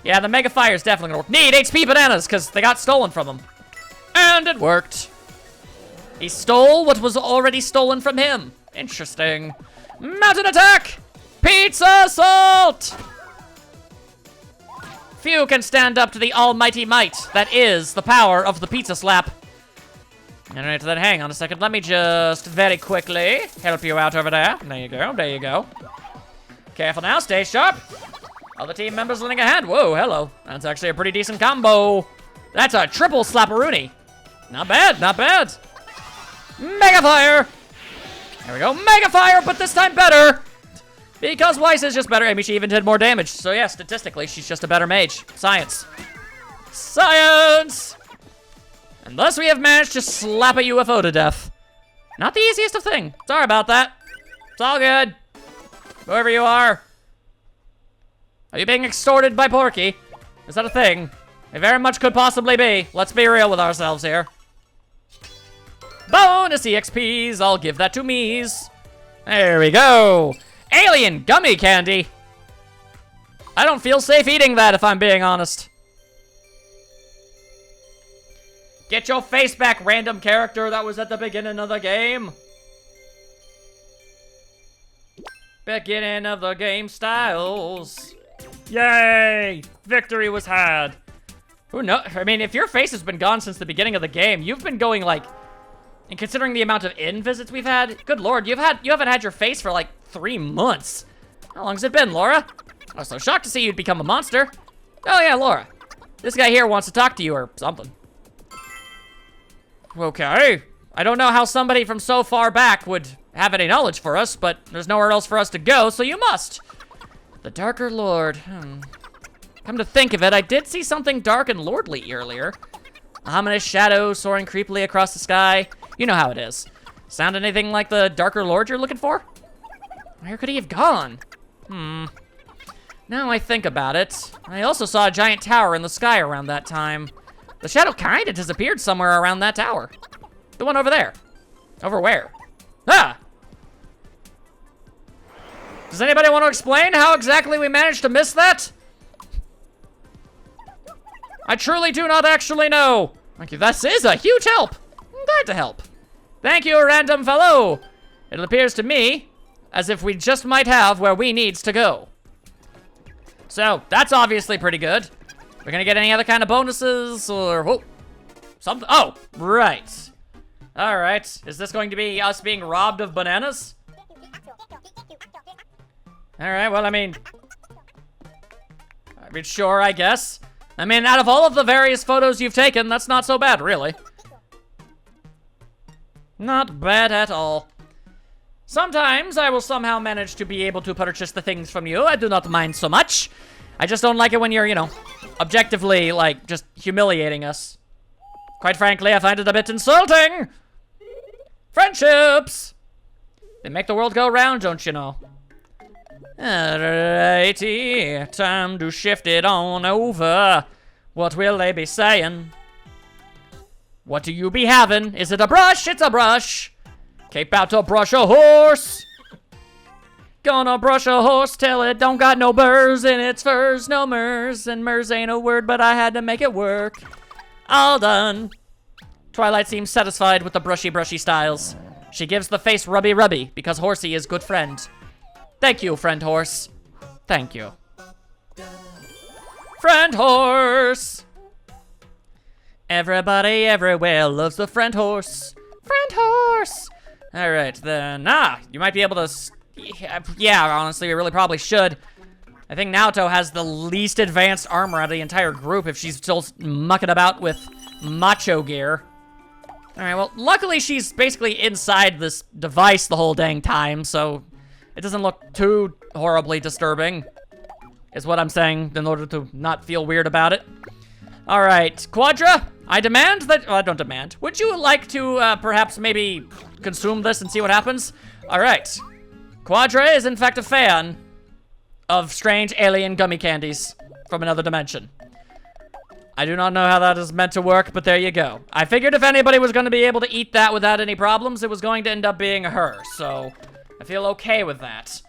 Yeah, the Mega Fire is definitely gonna work. Need HP bananas, because they got stolen from him. And it worked. He stole what was already stolen from him. Interesting. Mountain attack! Pizza assault! Few can stand up to the almighty might that is the power of the pizza slap. Alright, then hang on a second. Let me just very quickly help you out over there. There you go, there you go. Careful now, stay sharp. Other team members lending a hand. Whoa, hello. That's actually a pretty decent combo. That's a triple slapperoonie. Not bad, not bad. Mega Fire! There we go, Mega Fire, but this time better! Because Weiss is just better. I mean, she even did more damage. So yeah, statistically, she's just a better mage. Science. Science! And thus we have managed to slap a UFO to death. Not the easiest of things. Sorry about that. It's all good. Whoever you are. Are you being extorted by Porky? Is that a thing? It very much could possibly be. Let's be real with ourselves here. Bonus EXPs. I'll give that to me's. There we go. Alien gummy candy. I don't feel safe eating that, if I'm being honest. Get your face back, random character that was at the beginning of the game. Beginning of the game styles. Yay! Victory was had. Who knows? I mean, if your face has been gone since the beginning of the game, you've been going like... And considering the amount of inn visits we've had, good lord, you haven't had your face for like 3 months. How long has it been, Laura? I was so shocked to see you'd become a monster. Oh yeah, Laura. This guy here wants to talk to you or something. Okay. I don't know how somebody from so far back would have any knowledge for us, but there's nowhere else for us to go, so you must. The Darker Lord. Come to think of it, I did see something dark and lordly earlier. A ominous shadow soaring creepily across the sky. You know how it is. Sound anything like the Darker Lord you're looking for? Where could he have gone? Now I think about it, I also saw a giant tower in the sky around that time. The shadow kinda disappeared somewhere around that tower. The one over there. Over where? Ah! Does anybody want to explain how exactly we managed to miss that? I truly do not actually know. Thank you, this is a huge help. I'm glad to help. Thank you, random fellow. It appears to me as if we just might have where we needs to go. So, that's obviously pretty good. We're gonna get any other kind of bonuses or, whoa, something, oh, right. All right, is this going to be us being robbed of bananas? All right, well, I mean, sure, I guess. I mean, out of all of the various photos you've taken, that's not so bad, really. Not bad at all. Sometimes I will somehow manage to be able to purchase the things from you. I do not mind so much. I just don't like it when you're, you know, objectively, like, just humiliating us. Quite frankly, I find it a bit insulting. Friendships! They make the world go round, don't you know? Alrighty, time to shift it on over. What will they be saying? What do you be having? Is it a brush? It's a brush. Cape out to brush a horse. Gonna brush a horse till it don't got no burrs in its furs. No murs, and murs ain't a word, but I had to make it work. All done. Twilight seems satisfied with the brushy styles. She gives the face rubby because Horsey is good friend. Thank you, friend horse. Thank you. Friend horse. Everybody everywhere loves the friend horse. Friend horse. All right, then, you might be able to, yeah, honestly, we really probably should. I think Naoto has the least advanced armor out of the entire group if she's still mucking about with macho gear. All right, well, luckily she's basically inside this device the whole dang time, so it doesn't look too horribly disturbing, is what I'm saying, in order to not feel weird about it. All right, Quadra, I demand that, well, I don't demand. Would you like to perhaps maybe consume this and see what happens? All right, Quadra is in fact a fan of strange alien gummy candies from another dimension. I do not know how that is meant to work, but there you go. I figured if anybody was going to be able to eat that without any problems, it was going to end up being her, so I feel okay with that.